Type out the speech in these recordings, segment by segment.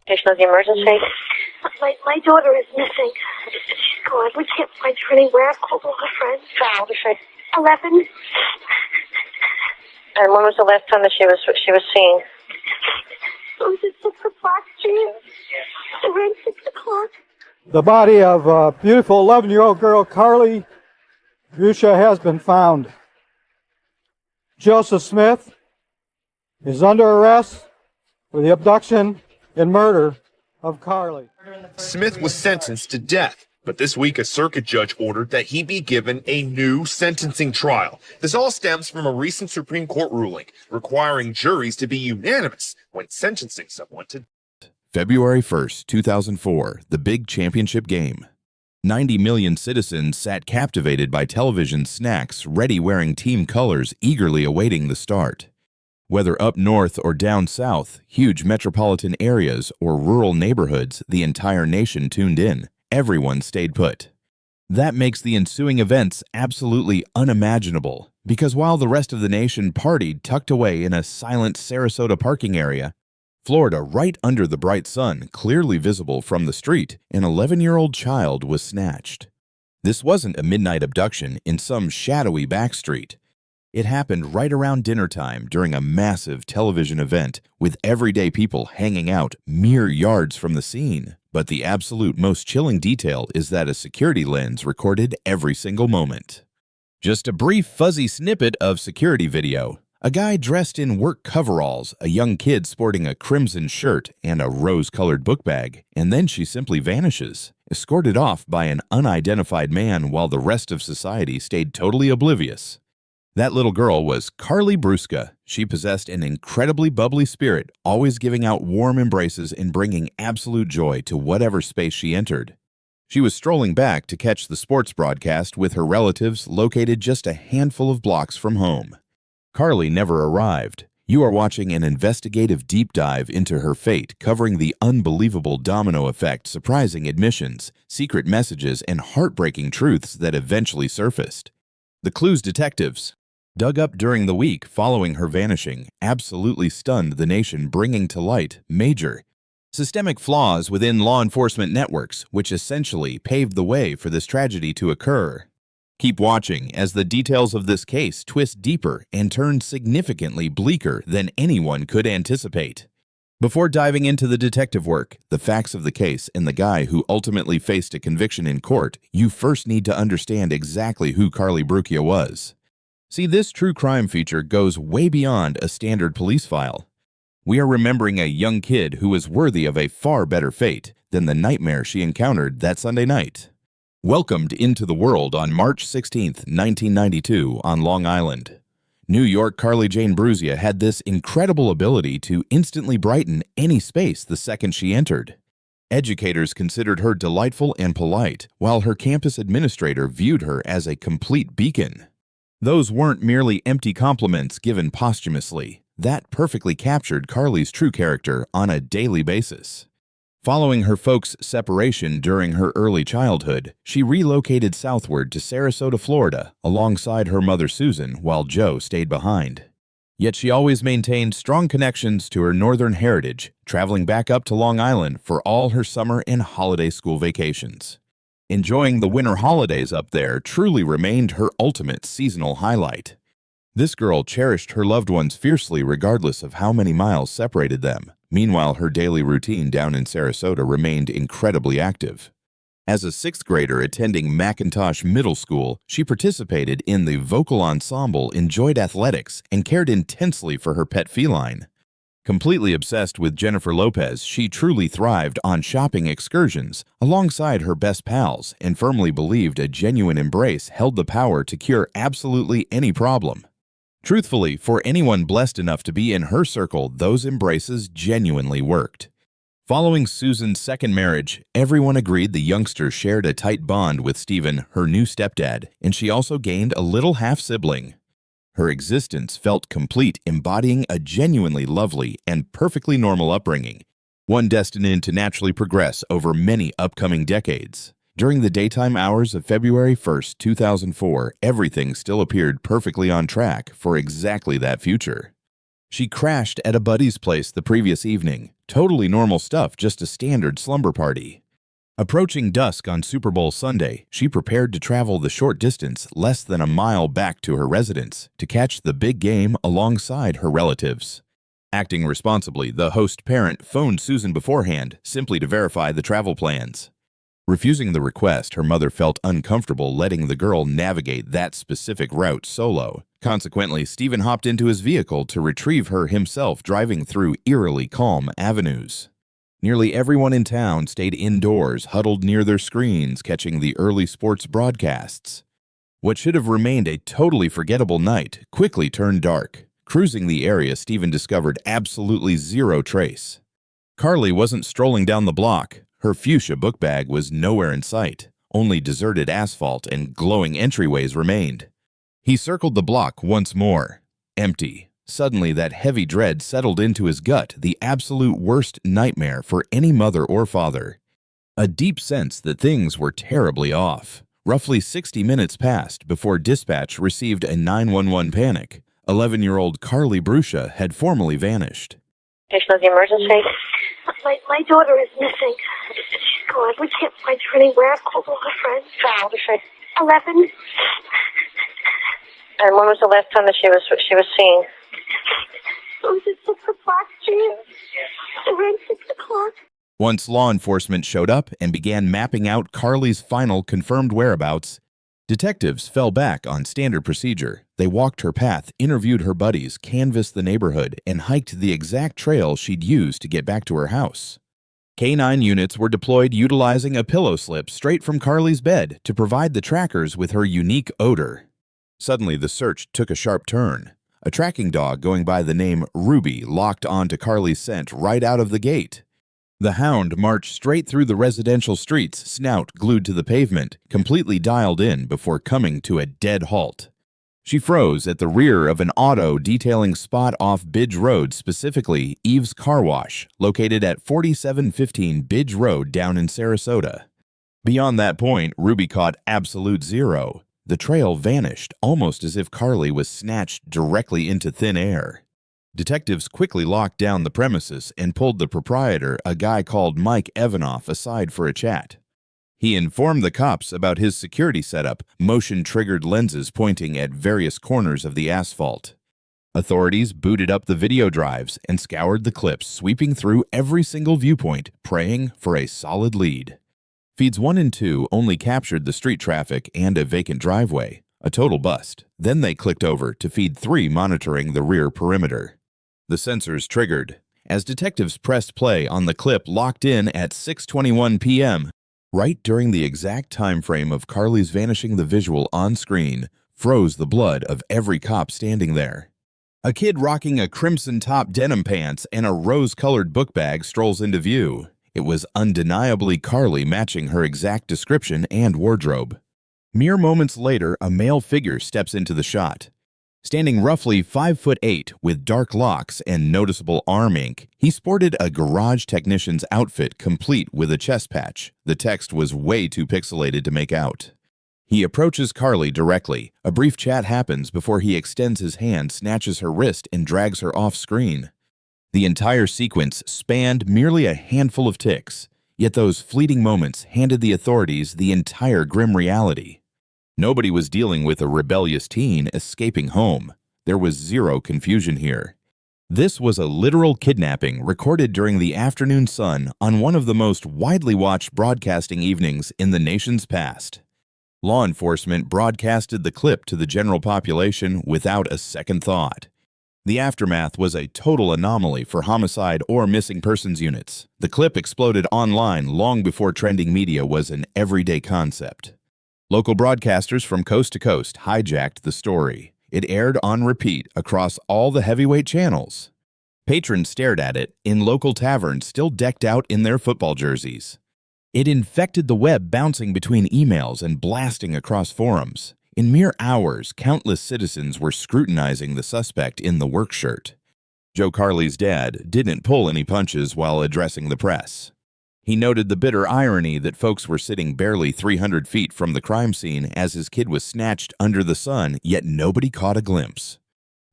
Patient of the emergency. My daughter is missing. She's gone. We can't find her anywhere. I've called all her friends. How old is she? 11. And when was the last time that she was seen? It was at 6 o'clock, Jim. Around 6 o'clock. The body of beautiful 11-year-old girl, Carlie Brucia, has been found. Joseph Smith is under arrest for the abduction and murder of Carlie. Smith was sentenced to death, but this week a circuit judge ordered that he be given a new sentencing trial. This all stems from a recent Supreme Court ruling requiring juries to be unanimous when sentencing someone to death. February 1st, 2004, the big championship game. 90 million citizens sat captivated by television snacks, ready wearing team colors, eagerly awaiting the start. Whether up north or down south, huge metropolitan areas or rural neighborhoods, the entire nation tuned in. Everyone stayed put. That makes the ensuing events absolutely unimaginable, because while the rest of the nation partied tucked away in a silent Sarasota parking area, Florida, right under the bright sun, clearly visible from the street, an 11-year-old child was snatched. This wasn't a midnight abduction in some shadowy backstreet. It happened right around dinner time during a massive television event with everyday people hanging out mere yards from the scene. But the absolute most chilling detail is that a security lens recorded every single moment. Just a brief fuzzy snippet of security video. A guy dressed in work coveralls, a young kid sporting a crimson shirt and a rose-colored book bag, and then she simply vanishes, escorted off by an unidentified man while the rest of society stayed totally oblivious. That little girl was Carlie Brucia. She possessed an incredibly bubbly spirit, always giving out warm embraces and bringing absolute joy to whatever space she entered. She was strolling back to catch the sports broadcast with her relatives located just a handful of blocks from home. Carlie never arrived. You are watching an investigative deep dive into her fate, covering the unbelievable domino effect, surprising admissions, secret messages, and heartbreaking truths that eventually surfaced. The clues detectives dug up during the week following her vanishing absolutely stunned the nation, bringing to light major systemic flaws within law enforcement networks, which essentially paved the way for this tragedy to occur. Keep watching as the details of this case twist deeper and turn significantly bleaker than anyone could anticipate. Before diving into the detective work, the facts of the case, and the guy who ultimately faced a conviction in court, you first need to understand exactly who Carlie Brucia was. See, this true crime feature goes way beyond a standard police file. We are remembering a young kid who was worthy of a far better fate than the nightmare she encountered that Sunday night. Welcomed into the world on March 16, 1992, on Long Island. New York Carlie Jane Brucia had this incredible ability to instantly brighten any space the second she entered. Educators considered her delightful and polite, while her campus administrator viewed her as a complete beacon. Those weren't merely empty compliments given posthumously. That perfectly captured Carlie's true character on a daily basis. Following her folks' separation during her early childhood, she relocated southward to Sarasota, Florida, alongside her mother Susan, while Joe stayed behind. Yet she always maintained strong connections to her northern heritage, traveling back up to Long Island for all her summer and holiday school vacations. Enjoying the winter holidays up there truly remained her ultimate seasonal highlight. This girl cherished her loved ones fiercely regardless of how many miles separated them. Meanwhile, her daily routine down in Sarasota remained incredibly active. As a sixth grader attending McIntosh Middle School, she participated in the vocal ensemble, enjoyed athletics, and cared intensely for her pet feline. Completely obsessed with Jennifer Lopez, she truly thrived on shopping excursions alongside her best pals and firmly believed a genuine embrace held the power to cure absolutely any problem. Truthfully, for anyone blessed enough to be in her circle, those embraces genuinely worked. Following Susan's second marriage, everyone agreed the youngster shared a tight bond with Stephen, her new stepdad, and she also gained a little half-sibling. Her existence felt complete, embodying a genuinely lovely and perfectly normal upbringing, one destined to naturally progress over many upcoming decades. During the daytime hours of February 1st, 2004, everything still appeared perfectly on track for exactly that future. She crashed at a buddy's place the previous evening, Totally normal stuff, just a standard slumber party. Approaching dusk on Super Bowl Sunday, she prepared to travel the short distance less than a mile back to her residence to catch the big game alongside her relatives. Acting responsibly, the host parent phoned Susan beforehand simply to verify the travel plans. Refusing the request, her mother felt uncomfortable letting the girl navigate that specific route solo. Consequently, Stephen hopped into his vehicle to retrieve her himself, driving through eerily calm avenues. Nearly everyone in town stayed indoors, huddled near their screens, catching the early sports broadcasts. What should have remained a totally forgettable night quickly turned dark. Cruising the area, Stephen discovered absolutely zero trace. Carlie wasn't strolling down the block. Her fuchsia book bag was nowhere in sight. Only deserted asphalt and glowing entryways remained. He circled the block once more. Empty. Suddenly, that heavy dread settled into his gut, the absolute worst nightmare for any mother or father. A deep sense that things were terribly off. Roughly 60 minutes passed before dispatch received a 911 panic. 11-year-old Carlie Brucia had formally vanished. Station of the emergency. My daughter is missing. She's gone. We can't find her anywhere. I've called all her friends. How old is she? 11. And when was the last time that she was seen? It was at 6 o'clock, Jane. Around 6 o'clock. Once law enforcement showed up and began mapping out Carlie's final confirmed whereabouts, detectives fell back on standard procedure. They walked her path, interviewed her buddies, canvassed the neighborhood, and hiked the exact trail she'd used to get back to her house. K-9 units were deployed utilizing a pillow slip straight from Carlie's bed to provide the trackers with her unique odor. Suddenly, the search took a sharp turn. A tracking dog going by the name Ruby locked onto Carlie's scent right out of the gate. The hound marched straight through the residential streets, snout glued to the pavement, completely dialed in before coming to a dead halt. She froze at the rear of an auto detailing spot off Bidge Road, specifically Eve's Car Wash, located at 4715 Bidge Road down in Sarasota. Beyond that point, Ruby caught absolute zero. The trail vanished, almost as if Carlie was snatched directly into thin air. Detectives quickly locked down the premises and pulled the proprietor, a guy called Mike Evanoff, aside for a chat. He informed the cops about his security setup, motion-triggered lenses pointing at various corners of the asphalt. Authorities booted up the video drives and scoured the clips, sweeping through every single viewpoint, praying for a solid lead. Feeds 1 and 2 only captured the street traffic and a vacant driveway, a total bust. Then they clicked over to feed 3 monitoring the rear perimeter. The sensors triggered. As detectives pressed play on the clip locked in at 6:21 p.m., right during the exact time frame of Carlie's vanishing, the visual on screen froze the blood of every cop standing there. A kid rocking a crimson-top denim pants and a rose-colored book bag strolls into view. It was undeniably Carlie, matching her exact description and wardrobe. Mere moments later, a male figure steps into the shot. Standing roughly 5'8" with dark locks and noticeable arm ink, he sported a garage technician's outfit complete with a chest patch. The text was way too pixelated to make out. He approaches Carlie directly. A brief chat happens before he extends his hand, snatches her wrist, and drags her off screen. The entire sequence spanned merely a handful of ticks, yet those fleeting moments handed the authorities the entire grim reality. Nobody was dealing with a rebellious teen escaping home. There was zero confusion here. This was a literal kidnapping recorded during the afternoon sun on one of the most widely watched broadcasting evenings in the nation's past. Law enforcement broadcasted the clip to the general population without a second thought. The aftermath was a total anomaly for homicide or missing persons units. The clip exploded online long before trending media was an everyday concept. Local broadcasters from coast to coast hijacked the story. It aired on repeat across all the heavyweight channels. Patrons stared at it in local taverns still decked out in their football jerseys. It infected the web, bouncing between emails and blasting across forums. In mere hours, countless citizens were scrutinizing the suspect in the work shirt. Joe Carlie's dad didn't pull any punches while addressing the press. He noted the bitter irony that folks were sitting barely 300 feet from the crime scene as his kid was snatched under the sun, yet nobody caught a glimpse.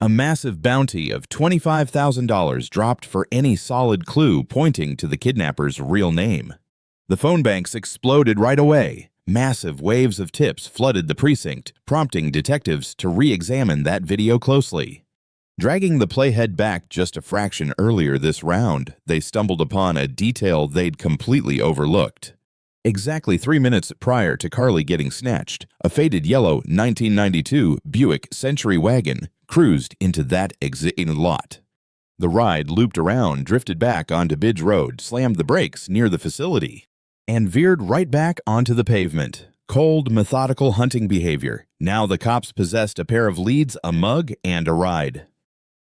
A massive bounty of $25,000 dropped for any solid clue pointing to the kidnapper's real name. The phone banks exploded right away. Massive waves of tips flooded the precinct, prompting detectives to re-examine that video closely. Dragging the playhead back just a fraction earlier this round, they stumbled upon a detail they'd completely overlooked. Exactly 3 minutes prior to Carlie getting snatched, a faded yellow 1992 Buick Century wagon cruised into that exciting lot. The ride looped around, drifted back onto Bidge Road, slammed the brakes near the facility, and veered right back onto the pavement. Cold, methodical hunting behavior. Now the cops possessed a pair of leads, a mug, and a ride.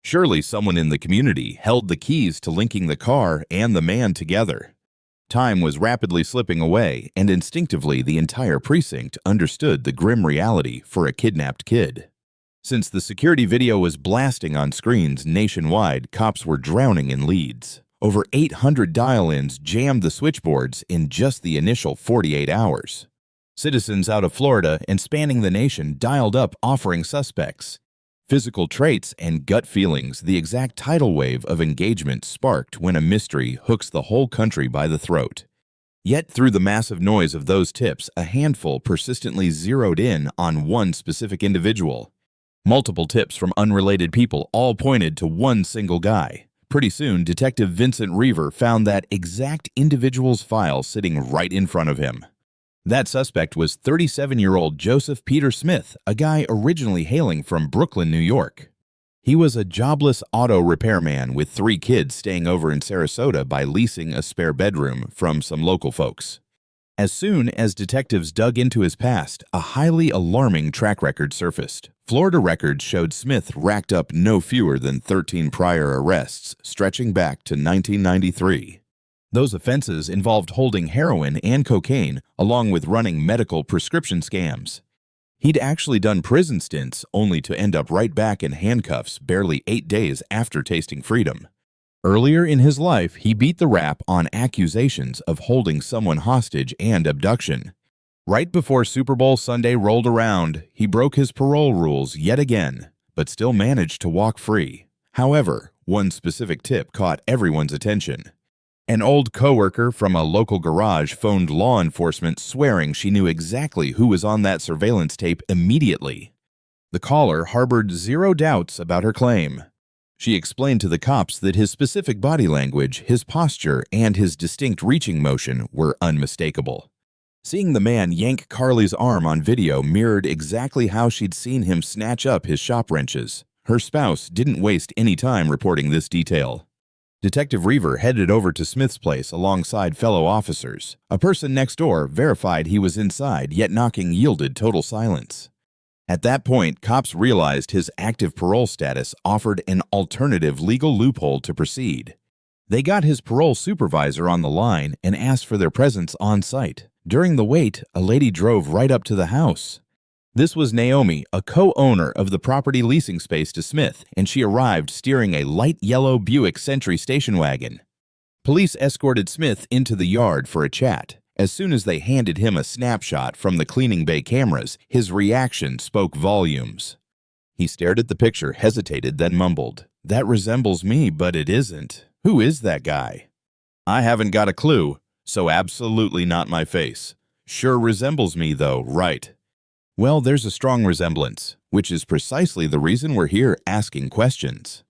Surely someone in the community held the keys to linking the car and the man together. Time was rapidly slipping away, and instinctively the entire precinct understood the grim reality for a kidnapped kid. Since the security video was blasting on screens nationwide, cops were drowning in leads. Over 800 dial-ins jammed the switchboards in just the initial 48 hours. Citizens out of Florida and spanning the nation dialed up offering suspects. Physical traits and gut feelings, the exact tidal wave of engagement sparked when a mystery hooks the whole country by the throat. Yet through the massive noise of those tips, a handful persistently zeroed in on one specific individual. Multiple tips from unrelated people all pointed to one single guy. Pretty soon, Detective Vincent Reaver found that exact individual's file sitting right in front of him. That suspect was 37-year-old Joseph Peter Smith, a guy originally hailing from Brooklyn, New York. He was a jobless auto repairman with 3 kids staying over in Sarasota by leasing a spare bedroom from some local folks. As soon as detectives dug into his past, a highly alarming track record surfaced. Florida records showed Smith racked up no fewer than 13 prior arrests, stretching back to 1993. Those offenses involved holding heroin and cocaine, along with running medical prescription scams. He'd actually done prison stints, only to end up right back in handcuffs barely 8 days after tasting freedom. Earlier in his life, he beat the rap on accusations of holding someone hostage and abduction. Right before Super Bowl Sunday rolled around, he broke his parole rules yet again, but still managed to walk free. However, one specific tip caught everyone's attention. An old coworker from a local garage phoned law enforcement swearing she knew exactly who was on that surveillance tape immediately. The caller harbored zero doubts about her claim. She explained to the cops that his specific body language, his posture, and his distinct reaching motion were unmistakable. Seeing the man yank Carlie's arm on video mirrored exactly how she'd seen him snatch up his shop wrenches. Her spouse didn't waste any time reporting this detail. Detective Reaver headed over to Smith's place alongside fellow officers. A person next door verified he was inside, yet knocking yielded total silence. At that point, cops realized his active parole status offered an alternative legal loophole to proceed. They got his parole supervisor on the line and asked for their presence on site. During the wait, a lady drove right up to the house. This was Naomi, a co-owner of the property leasing space to Smith, and she arrived steering a light yellow Buick Century station wagon. Police escorted Smith into the yard for a chat. As soon as they handed him a snapshot from the cleaning bay cameras, his reaction spoke volumes. He stared at the picture, hesitated, then mumbled, "That resembles me, but it isn't. Who is that guy?" "I haven't got a clue, so absolutely not my face. Sure resembles me, though, right?" "Well, there's a strong resemblance, which is precisely the reason we're here asking questions."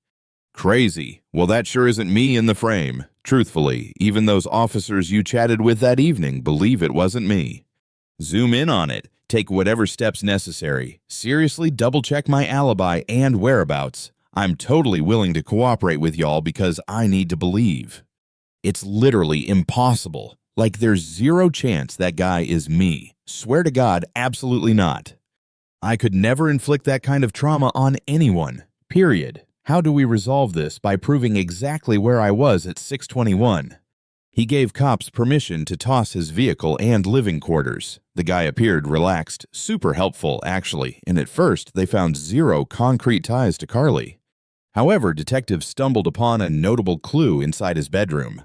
"Crazy. Well, that sure isn't me in the frame. Truthfully, even those officers you chatted with that evening believe it wasn't me. Zoom in on it. Take whatever steps necessary. Seriously double-check my alibi and whereabouts. I'm totally willing to cooperate with y'all because I need to believe. It's literally impossible. Like there's zero chance that guy is me. Swear to God, absolutely not. I could never inflict that kind of trauma on anyone. Period. How do we resolve this by proving exactly where I was at 621? He gave cops permission to toss his vehicle and living quarters. The guy appeared relaxed, super helpful, actually, and at first they found zero concrete ties to Carlie. However, detectives stumbled upon a notable clue inside his bedroom.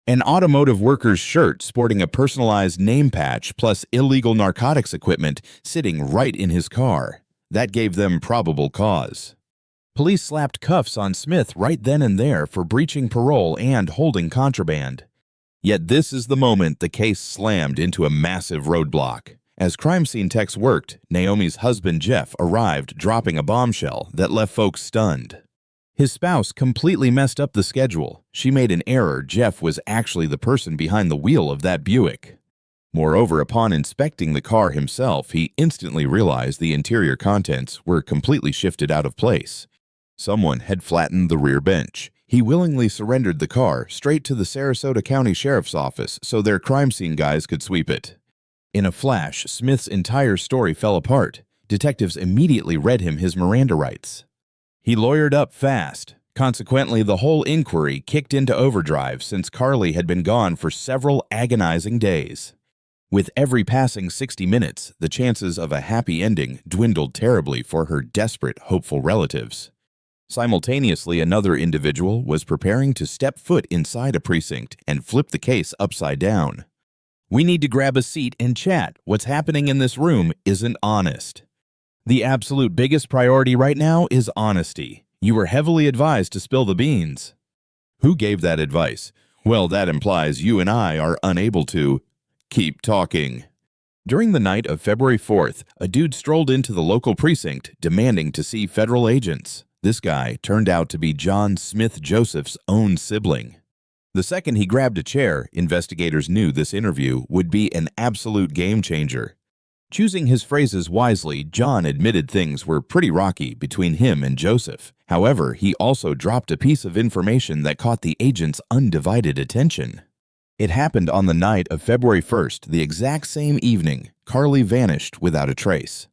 An automotive worker's shirt sporting a personalized name patch plus illegal narcotics equipment sitting right in his car. That gave them probable cause. Police slapped cuffs on Smith right then and there for breaching parole and holding contraband. Yet this is the moment the case slammed into a massive roadblock. As crime scene techs worked, Naomi's husband Jeff arrived, dropping a bombshell that left folks stunned. His spouse completely messed up the schedule. She made an error. Jeff was actually the person behind the wheel of that Buick. Moreover, upon inspecting the car himself, he instantly realized the interior contents were completely shifted out of place. Someone had flattened the rear bench. He willingly surrendered the car straight to the Sarasota County Sheriff's Office so their crime scene guys could sweep it. In a flash, Smith's entire story fell apart. Detectives immediately read him his Miranda rights. He lawyered up fast. Consequently, the whole inquiry kicked into overdrive since Carlie had been gone for several agonizing days. With every passing 60 minutes, the chances of a happy ending dwindled terribly for her desperate, hopeful relatives. Simultaneously, another individual was preparing to step foot inside a precinct and flip the case upside down. We need to grab a seat and chat. What's happening in this room isn't honest. The absolute biggest priority right now is honesty. You were heavily advised to spill the beans. Who gave that advice? Well, that implies you and I are unable to keep talking. During the night of February 4th, a dude strolled into the local precinct demanding to see federal agents. This guy turned out to be John Smith Joseph's own sibling. The second he grabbed a chair, investigators knew this interview would be an absolute game changer. Choosing his phrases wisely, John admitted things were pretty rocky between him and Joseph. However, he also dropped a piece of information that caught the agent's undivided attention. It happened on the night of February 1st, the exact same evening. Carlie vanished without a trace.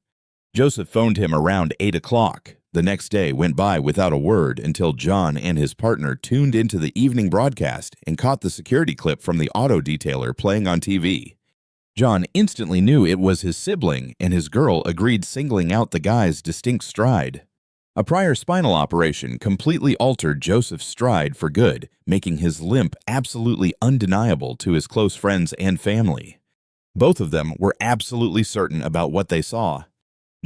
Joseph phoned him around 8 o'clock. The next day went by without a word until John and his partner tuned into the evening broadcast and caught the security clip from the auto detailer playing on TV. John instantly knew it was his sibling, and his girl agreed, singling out the guy's distinct stride. A prior spinal operation completely altered Joseph's stride for good, making his limp absolutely undeniable to his close friends and family. Both of them were absolutely certain about what they saw.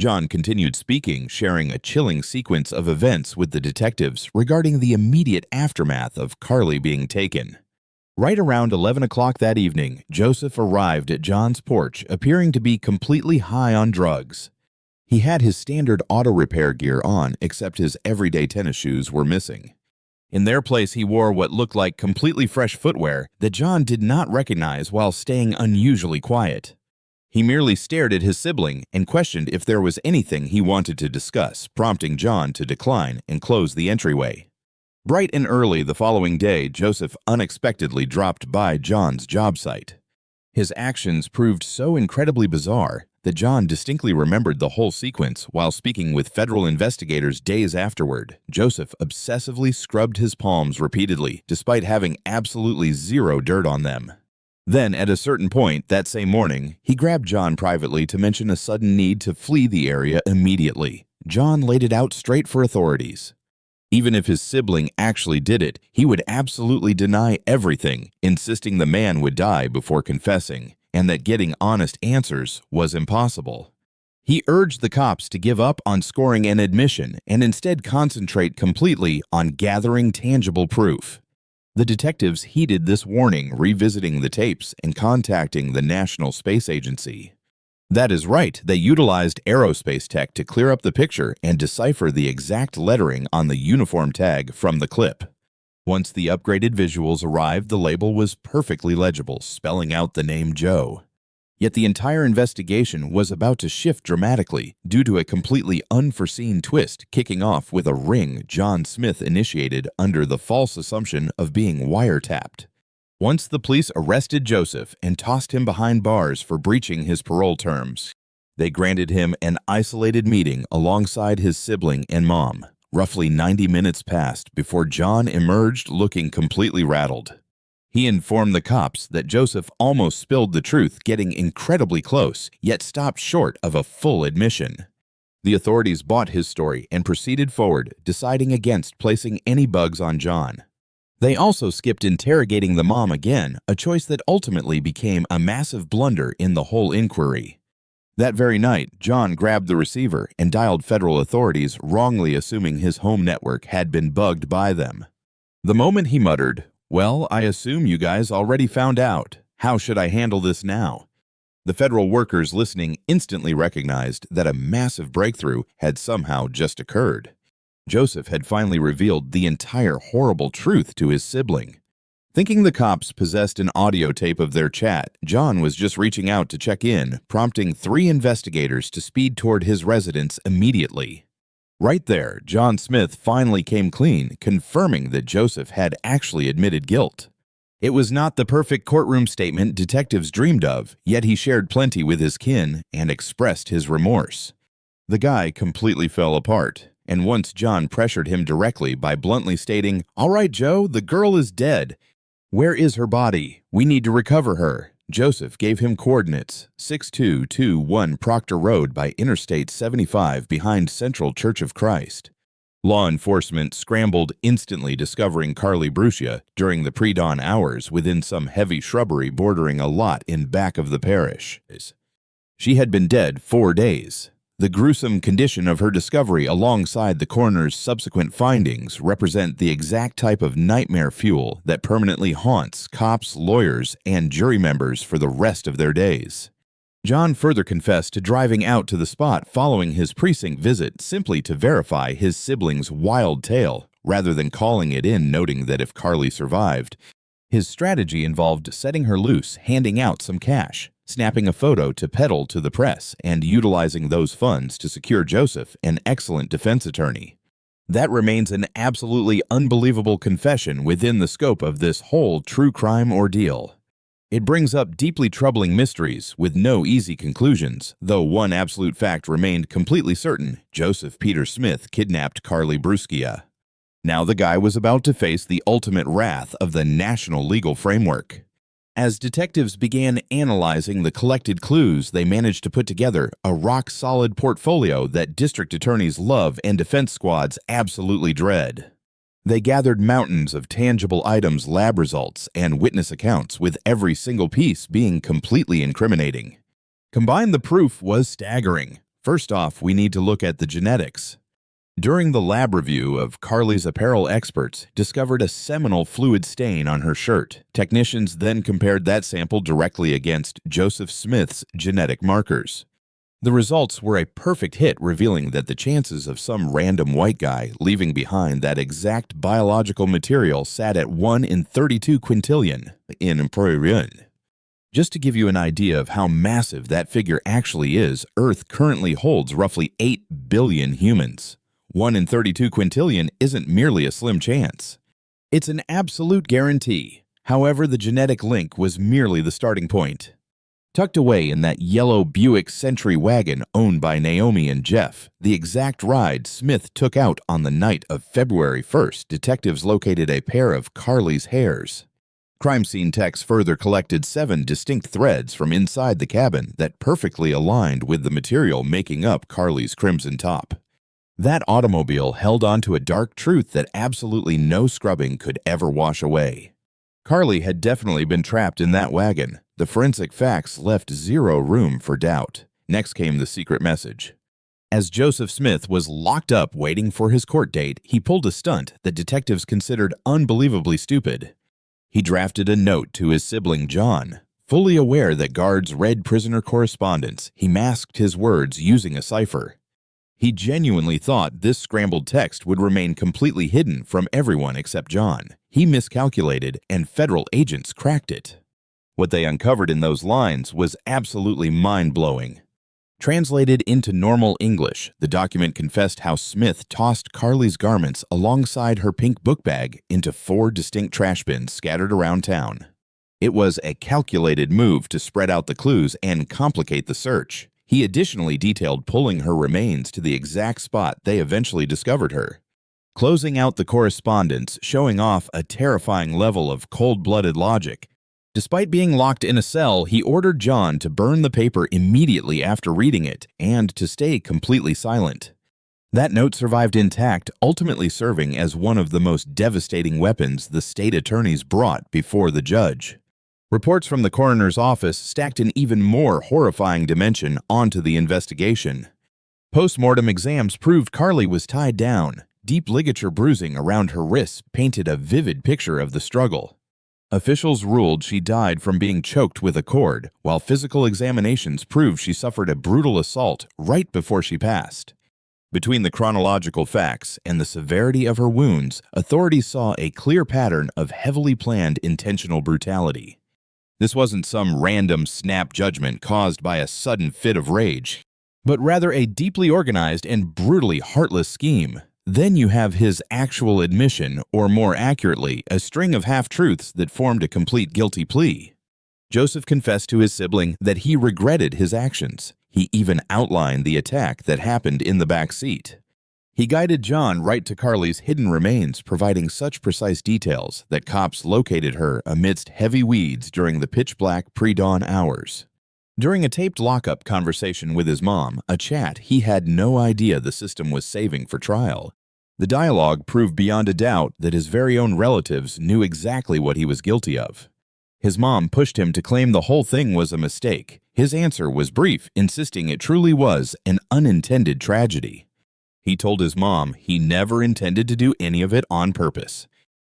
John continued speaking, sharing a chilling sequence of events with the detectives regarding the immediate aftermath of Carlie being taken. Right around 11 o'clock that evening, Joseph arrived at John's porch, appearing to be completely high on drugs. He had his standard auto repair gear on, except his everyday tennis shoes were missing. In their place, he wore what looked like completely fresh footwear that John did not recognize while staying unusually quiet. He merely stared at his sibling and questioned if there was anything he wanted to discuss, prompting John to decline and close the entryway. Bright and early the following day, Joseph unexpectedly dropped by John's job site. His actions proved so incredibly bizarre that John distinctly remembered the whole sequence while speaking with federal investigators days afterward. Joseph obsessively scrubbed his palms repeatedly, despite having absolutely zero dirt on them. Then, at a certain point that same morning, he grabbed John privately to mention a sudden need to flee the area immediately. John laid it out straight for authorities. Even if his sibling actually did it, he would absolutely deny everything, insisting the man would die before confessing, and that getting honest answers was impossible. He urged the cops to give up on scoring an admission and instead concentrate completely on gathering tangible proof. The detectives heeded this warning, revisiting the tapes and contacting the National Space Agency. That is right, they utilized aerospace tech to clear up the picture and decipher the exact lettering on the uniform tag from the clip. Once the upgraded visuals arrived, the label was perfectly legible, spelling out the name Joe. Yet the entire investigation was about to shift dramatically due to a completely unforeseen twist, kicking off with a ring John Smith initiated under the false assumption of being wiretapped. Once the police arrested Joseph and tossed him behind bars for breaching his parole terms, they granted him an isolated meeting alongside his sibling and mom. Roughly 90 minutes passed before John emerged looking completely rattled. He informed the cops that Joseph almost spilled the truth, getting incredibly close, yet stopped short of a full admission. The authorities bought his story and proceeded forward, deciding against placing any bugs on John. They also skipped interrogating the mom again, a choice that ultimately became a massive blunder in the whole inquiry. That very night, John grabbed the receiver and dialed federal authorities, wrongly assuming his home network had been bugged by them. The moment he muttered, "Well, I assume you guys already found out. How should I handle this now?" The federal workers listening instantly recognized that a massive breakthrough had somehow just occurred. Joseph had finally revealed the entire horrible truth to his sibling. Thinking the cops possessed an audio tape of their chat, John was just reaching out to check in, prompting 3 investigators to speed toward his residence immediately. Right there, John Smith finally came clean, confirming that Joseph had actually admitted guilt. It was not the perfect courtroom statement detectives dreamed of, yet he shared plenty with his kin and expressed his remorse. The guy completely fell apart, and once John pressured him directly by bluntly stating, "All right, Joe, the girl is dead. Where is her body? We need to recover her." Joseph gave him coordinates: 6221 Proctor Road by Interstate 75 behind Central Church of Christ. Law enforcement scrambled, instantly discovering Carlie Brucia during the pre-dawn hours within some heavy shrubbery bordering a lot in back of the parish. She had been dead 4 days. The gruesome condition of her discovery alongside the coroner's subsequent findings represent the exact type of nightmare fuel that permanently haunts cops, lawyers, and jury members for the rest of their days. John further confessed to driving out to the spot following his precinct visit simply to verify his sibling's wild tale, rather than calling it in, noting that if Carlie survived, his strategy involved setting her loose, handing out some cash, snapping a photo to peddle to the press, and utilizing those funds to secure Joseph an excellent defense attorney. That remains an absolutely unbelievable confession within the scope of this whole true crime ordeal. It brings up deeply troubling mysteries with no easy conclusions, though one absolute fact remained completely certain: Joseph Peter Smith kidnapped Carlie Brucia. Now the guy was about to face the ultimate wrath of the national legal framework. As detectives began analyzing the collected clues, they managed to put together a rock-solid portfolio that district attorneys love and defense squads absolutely dread. They gathered mountains of tangible items, lab results, and witness accounts, with every single piece being completely incriminating. Combined, the proof was staggering. First off, we need to look at the genetics. During the lab review of Carlie's apparel, experts discovered a seminal fluid stain on her shirt. Technicians then compared that sample directly against Joseph Smith's genetic markers. The results were a perfect hit, revealing that the chances of some random white guy leaving behind that exact biological material sat at 1 in 32 quintillion in Emporium. Just to give you an idea of how massive that figure actually is, Earth currently holds roughly 8 billion humans. 1 in 32 quintillion isn't merely a slim chance. It's an absolute guarantee. However, the genetic link was merely the starting point. Tucked away in that yellow Buick Century wagon owned by Naomi and Jeff, the exact ride Smith took out on the night of February 1st, detectives located a pair of Carlie's hairs. Crime scene techs further collected 7 distinct threads from inside the cabin that perfectly aligned with the material making up Carlie's crimson top. That automobile held on to a dark truth that absolutely no scrubbing could ever wash away. Carlie had definitely been trapped in that wagon. The forensic facts left zero room for doubt. Next came the secret message. As Joseph Smith was locked up waiting for his court date, he pulled a stunt that detectives considered unbelievably stupid. He drafted a note to his sibling John. Fully aware that guards read prisoner correspondence, he masked his words using a cipher. He genuinely thought this scrambled text would remain completely hidden from everyone except John. He miscalculated, and federal agents cracked it. What they uncovered in those lines was absolutely mind-blowing. Translated into normal English, the document confessed how Smith tossed Carlie's garments alongside her pink book bag into 4 distinct trash bins scattered around town. It was a calculated move to spread out the clues and complicate the search. He additionally detailed pulling her remains to the exact spot they eventually discovered her. Closing out the correspondence, showing off a terrifying level of cold-blooded logic. Despite being locked in a cell, he ordered John to burn the paper immediately after reading it and to stay completely silent. That note survived intact, ultimately serving as one of the most devastating weapons the state attorneys brought before the judge. Reports from the coroner's office stacked an even more horrifying dimension onto the investigation. Post-mortem exams proved Carlie was tied down. Deep ligature bruising around her wrists painted a vivid picture of the struggle. Officials ruled she died from being choked with a cord, while physical examinations proved she suffered a brutal assault right before she passed. Between the chronological facts and the severity of her wounds, authorities saw a clear pattern of heavily planned intentional brutality. This wasn't some random snap judgment caused by a sudden fit of rage, but rather a deeply organized and brutally heartless scheme. Then you have his actual admission, or more accurately, a string of half-truths that formed a complete guilty plea. Joseph confessed to his sibling that he regretted his actions. He even outlined the attack that happened in the back seat. He guided John right to Carlie's hidden remains, providing such precise details that cops located her amidst heavy weeds during the pitch-black pre-dawn hours. During a taped lockup conversation with his mom, a chat he had no idea the system was saving for trial, the dialogue proved beyond a doubt that his very own relatives knew exactly what he was guilty of. His mom pushed him to claim the whole thing was a mistake. His answer was brief, insisting it truly was an unintended tragedy. He told his mom he never intended to do any of it on purpose.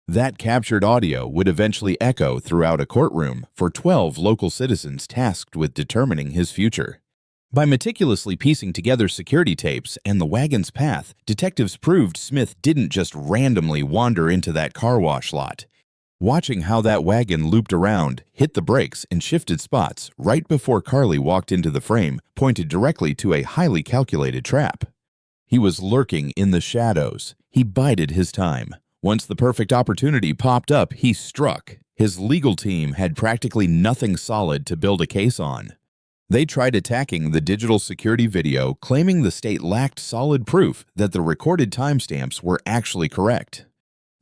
That captured audio would eventually echo throughout a courtroom for 12 local citizens tasked with determining his future. By meticulously piecing together security tapes and the wagon's path, detectives proved Smith didn't just randomly wander into that car wash lot. Watching how that wagon looped around, hit the brakes, and shifted spots right before Carlie walked into the frame pointed directly to a highly calculated trap. He was lurking in the shadows. He bided his time. Once the perfect opportunity popped up, he struck. His legal team had practically nothing solid to build a case on. They tried attacking the digital security video, claiming the state lacked solid proof that the recorded timestamps were actually correct.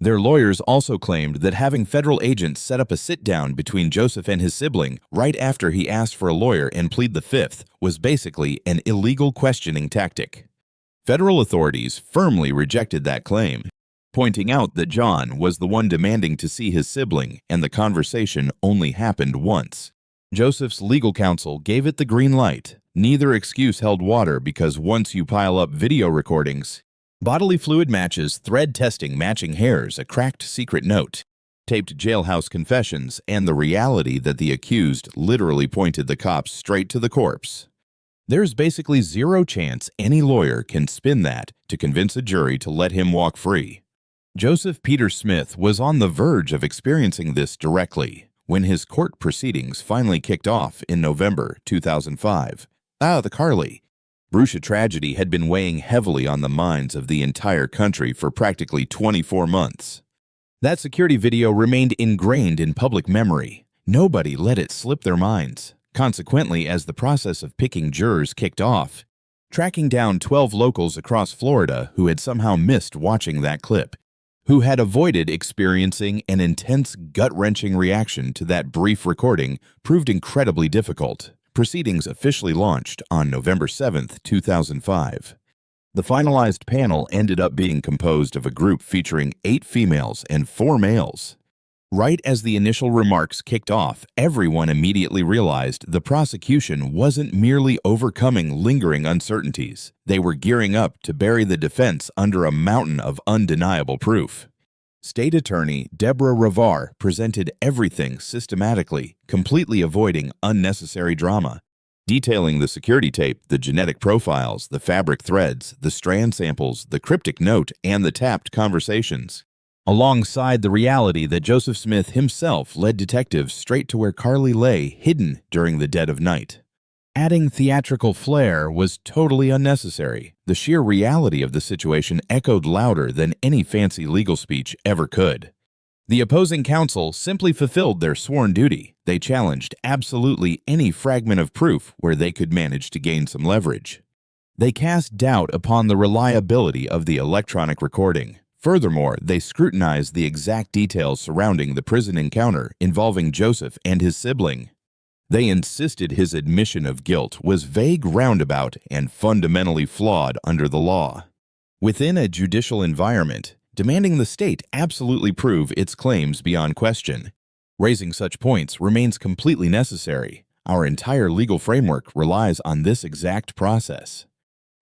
Their lawyers also claimed that having federal agents set up a sit-down between Joseph and his sibling right after he asked for a lawyer and plead the fifth was basically an illegal questioning tactic. Federal authorities firmly rejected that claim, pointing out that John was the one demanding to see his sibling and the conversation only happened once. Joseph's legal counsel gave it the green light. Neither excuse held water because once you pile up video recordings, bodily fluid matches, thread testing matching hairs, a cracked secret note, taped jailhouse confessions, and the reality that the accused literally pointed the cops straight to the corpse. There's basically zero chance any lawyer can spin that to convince a jury to let him walk free. Joseph Peter Smith was on the verge of experiencing this directly when his court proceedings finally kicked off in November 2005. The Carlie Brucia tragedy had been weighing heavily on the minds of the entire country for practically 24 months. That security video remained ingrained in public memory. Nobody let it slip their minds. Consequently, as the process of picking jurors kicked off, tracking down 12 locals across Florida who had somehow missed watching that clip, who had avoided experiencing an intense, gut-wrenching reaction to that brief recording, proved incredibly difficult. Proceedings officially launched on November 7, 2005. The finalized panel ended up being composed of a group featuring 8 females and 4 males. Right as the initial remarks kicked off, everyone immediately realized the prosecution wasn't merely overcoming lingering uncertainties. They were gearing up to bury the defense under a mountain of undeniable proof. State Attorney Deborah Ravar presented everything systematically, completely avoiding unnecessary drama, detailing the security tape, the genetic profiles, the fabric threads, the strand samples, the cryptic note, and the tapped conversations. Alongside the reality that Joseph Smith himself led detectives straight to where Carlie lay hidden during the dead of night. Adding theatrical flair was totally unnecessary. The sheer reality of the situation echoed louder than any fancy legal speech ever could. The opposing counsel simply fulfilled their sworn duty. They challenged absolutely any fragment of proof where they could manage to gain some leverage. They cast doubt upon the reliability of the electronic recording. Furthermore, they scrutinized the exact details surrounding the prison encounter involving Joseph and his sibling. They insisted his admission of guilt was vague, roundabout, and fundamentally flawed under the law. Within a judicial environment, demanding the state absolutely prove its claims beyond question. Raising such points remains completely necessary. Our entire legal framework relies on this exact process.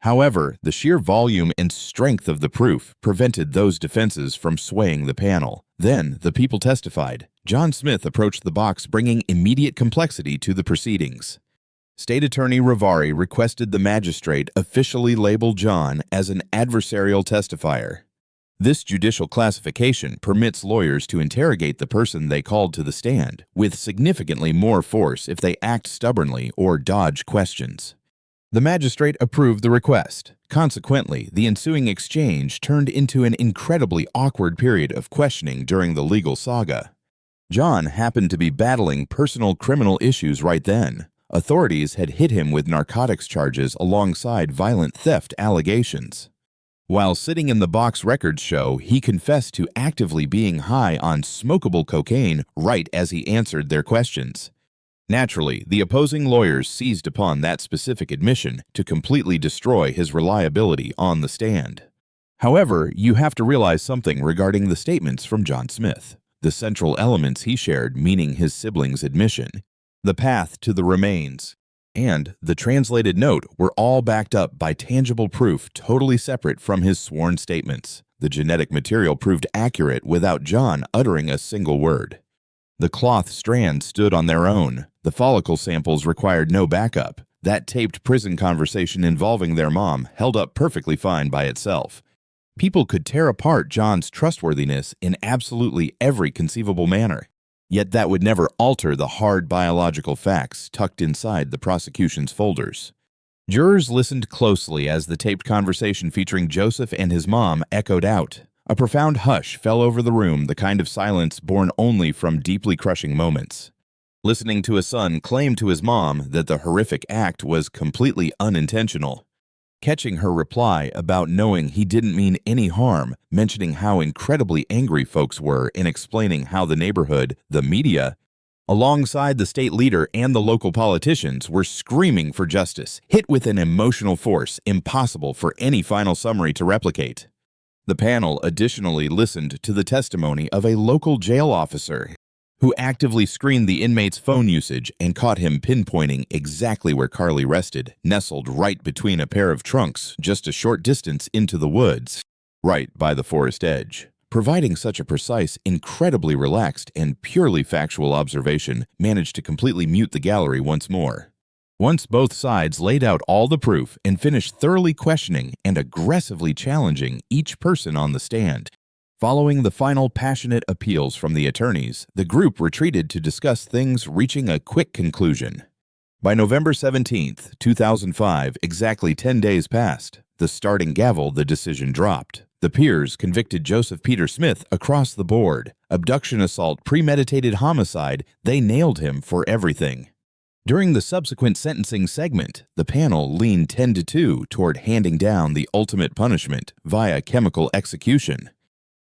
However, the sheer volume and strength of the proof prevented those defenses from swaying the panel. Then, the people testified. John Smith approached the box, bringing immediate complexity to the proceedings. State Attorney Rivari requested the magistrate officially label John as an adversarial testifier. This judicial classification permits lawyers to interrogate the person they called to the stand with significantly more force if they act stubbornly or dodge questions. The magistrate approved the request. Consequently, the ensuing exchange turned into an incredibly awkward period of questioning during the legal saga. John happened to be battling personal criminal issues right then. Authorities had hit him with narcotics charges alongside violent theft allegations. While sitting in the box records show, he confessed to actively being high on smokable cocaine right as he answered their questions. Naturally, the opposing lawyers seized upon that specific admission to completely destroy his reliability on the stand. However, you have to realize something regarding the statements from John Smith. The central elements he shared, meaning his siblings' admission, the path to the remains, and the translated note were all backed up by tangible proof totally separate from his sworn statements. The genetic material proved accurate without John uttering a single word. The cloth strands stood on their own. The follicle samples required no backup. That taped prison conversation involving their mom held up perfectly fine by itself. People could tear apart John's trustworthiness in absolutely every conceivable manner. Yet that would never alter the hard biological facts tucked inside the prosecution's folders. Jurors listened closely as the taped conversation featuring Joseph and his mom echoed out. A profound hush fell over the room, the kind of silence born only from deeply crushing moments. Listening to a son claim to his mom that the horrific act was completely unintentional. Catching her reply about knowing he didn't mean any harm, mentioning how incredibly angry folks were in explaining how the neighborhood, the media, alongside the state leader and the local politicians, were screaming for justice, hit with an emotional force impossible for any final summary to replicate. The panel additionally listened to the testimony of a local jail officer who actively screened the inmate's phone usage and caught him pinpointing exactly where Carlie rested, nestled right between a pair of trunks just a short distance into the woods, right by the forest edge. Providing such a precise, incredibly relaxed, and purely factual observation managed to completely mute the gallery once more. Once both sides laid out all the proof and finished thoroughly questioning and aggressively challenging each person on the stand, following the final passionate appeals from the attorneys, the group retreated to discuss things, reaching a quick conclusion. By November 17, 2005, exactly 10 days passed. The starting gavel, the decision dropped. The peers convicted Joseph Peter Smith across the board. Abduction, assault, premeditated homicide, they nailed him for everything. During the subsequent sentencing segment, the panel leaned 10-2 toward handing down the ultimate punishment via chemical execution.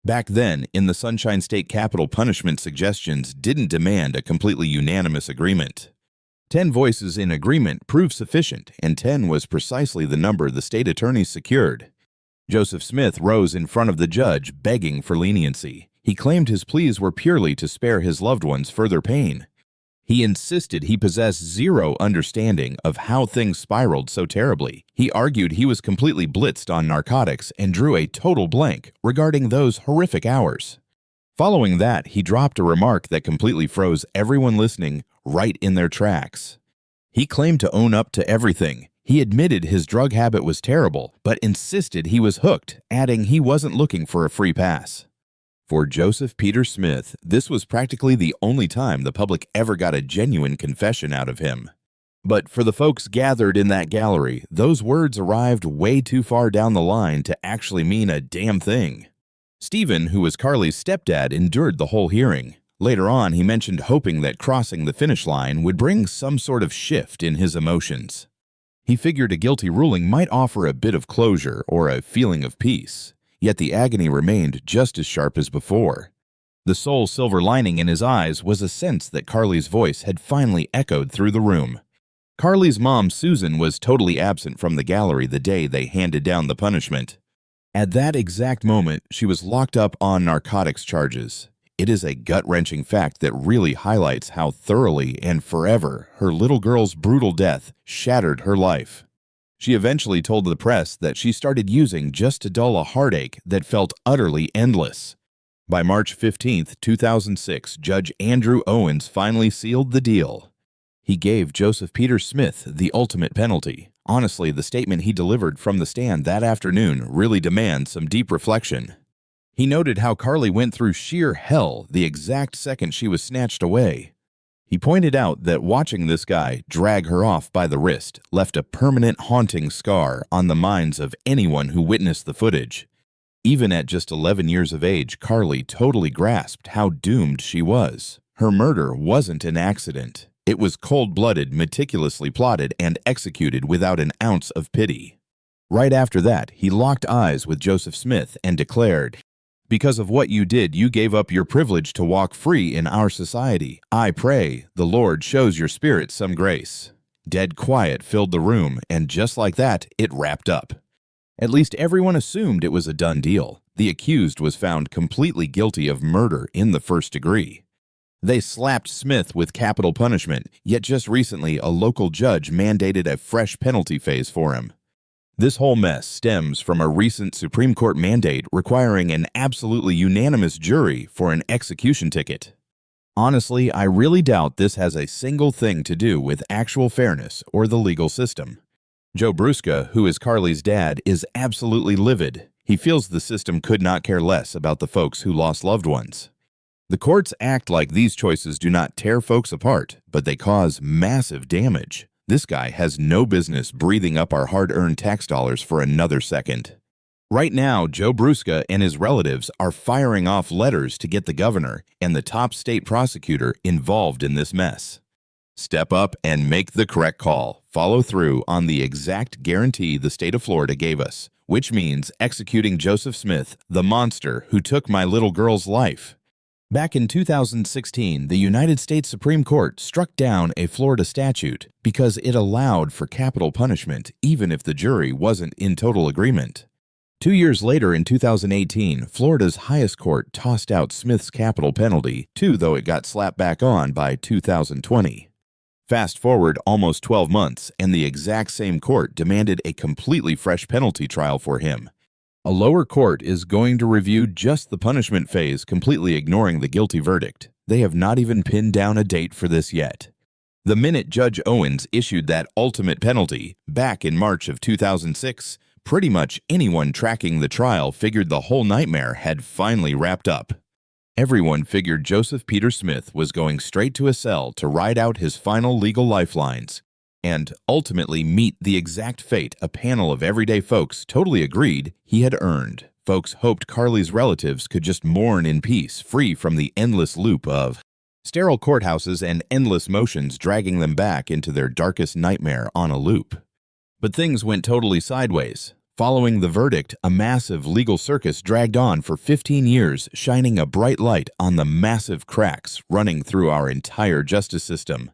Back then, in the Sunshine State Capitol, punishment suggestions didn't demand a completely unanimous agreement. 10 voices in agreement proved sufficient, and 10 was precisely the number the state attorneys secured. Joseph Smith rose in front of the judge, begging for leniency. He claimed his pleas were purely to spare his loved ones further pain. He insisted he possessed zero understanding of how things spiraled so terribly. He argued he was completely blitzed on narcotics and drew a total blank regarding those horrific hours. Following that, he dropped a remark that completely froze everyone listening right in their tracks. He claimed to own up to everything. He admitted his drug habit was terrible, but insisted he was hooked, adding he wasn't looking for a free pass. For Joseph Peter Smith, this was practically the only time the public ever got a genuine confession out of him. But for the folks gathered in that gallery, those words arrived way too far down the line to actually mean a damn thing. Stephen, who was Carlie's stepdad, endured the whole hearing. Later on, he mentioned hoping that crossing the finish line would bring some sort of shift in his emotions. He figured a guilty ruling might offer a bit of closure or a feeling of peace. Yet the agony remained just as sharp as before. The sole silver lining in his eyes was a sense that Carlie's voice had finally echoed through the room. Carlie's mom, Susan, was totally absent from the gallery the day they handed down the punishment. At that exact moment, she was locked up on narcotics charges. it is a gut-wrenching fact that really highlights how thoroughly and forever her little girl's brutal death shattered her life. She eventually told the press that she started using just to dull a heartache that felt utterly endless. By March 15, 2006, Judge Andrew Owens finally sealed the deal. He gave Joseph Peter Smith the ultimate penalty. Honestly, the statement he delivered from the stand that afternoon really demands some deep reflection. He noted how Carlie went through sheer hell the exact second she was snatched away. He pointed out that watching this guy drag her off by the wrist left a permanent haunting scar on the minds of anyone who witnessed the footage. Even at just 11 years of age, Carlie totally grasped how doomed she was. Her murder wasn't an accident. It was cold-blooded, meticulously plotted, and executed without an ounce of pity. Right after that, he locked eyes with Joseph Smith and declared, "Because of what you did, you gave up your privilege to walk free in our society. I pray the Lord shows your spirit some grace." Dead quiet filled the room, and just like that, it wrapped up. At least everyone assumed it was a done deal. The accused was found completely guilty of murder in the first degree. They slapped Smith with capital punishment, yet just recently a local judge mandated a fresh penalty phase for him. This whole mess stems from a recent Supreme Court mandate requiring an absolutely unanimous jury for an execution ticket. Honestly, I really doubt this has a single thing to do with actual fairness or the legal system. Joe Brucia, who is Carlie's dad, is absolutely livid. He feels the system could not care less about the folks who lost loved ones. The courts act like these choices do not tear folks apart, but they cause massive damage. This guy has no business breathing up our hard-earned tax dollars for another second. Right now, Joe Brucia and his relatives are firing off letters to get the governor and the top state prosecutor involved in this mess. Step up and make the correct call. Follow through on the exact guarantee the state of Florida gave us, which means executing Joseph Smith, the monster who took my little girl's life. Back in 2016, the United States Supreme Court struck down a Florida statute because it allowed for capital punishment even if the jury wasn't in total agreement. 2 years later, in 2018, Florida's highest court tossed out Smith's capital penalty, too, though it got slapped back on by 2020. Fast forward almost 12 months, and the exact same court demanded a completely fresh penalty trial for him. A lower court is going to review just the punishment phase, completely ignoring the guilty verdict. They have not even pinned down a date for this yet. The minute Judge Owens issued that ultimate penalty, back in March of 2006, pretty much anyone tracking the trial figured the whole nightmare had finally wrapped up. Everyone figured Joseph Peter Smith was going straight to a cell to ride out his final legal lifelines, and ultimately meet the exact fate a panel of everyday folks totally agreed he had earned. Folks hoped Carlie's relatives could just mourn in peace, free from the endless loop of sterile courthouses and endless motions dragging them back into their darkest nightmare on a loop. But things went totally sideways. Following the verdict, a massive legal circus dragged on for 15 years, shining a bright light on the massive cracks running through our entire justice system.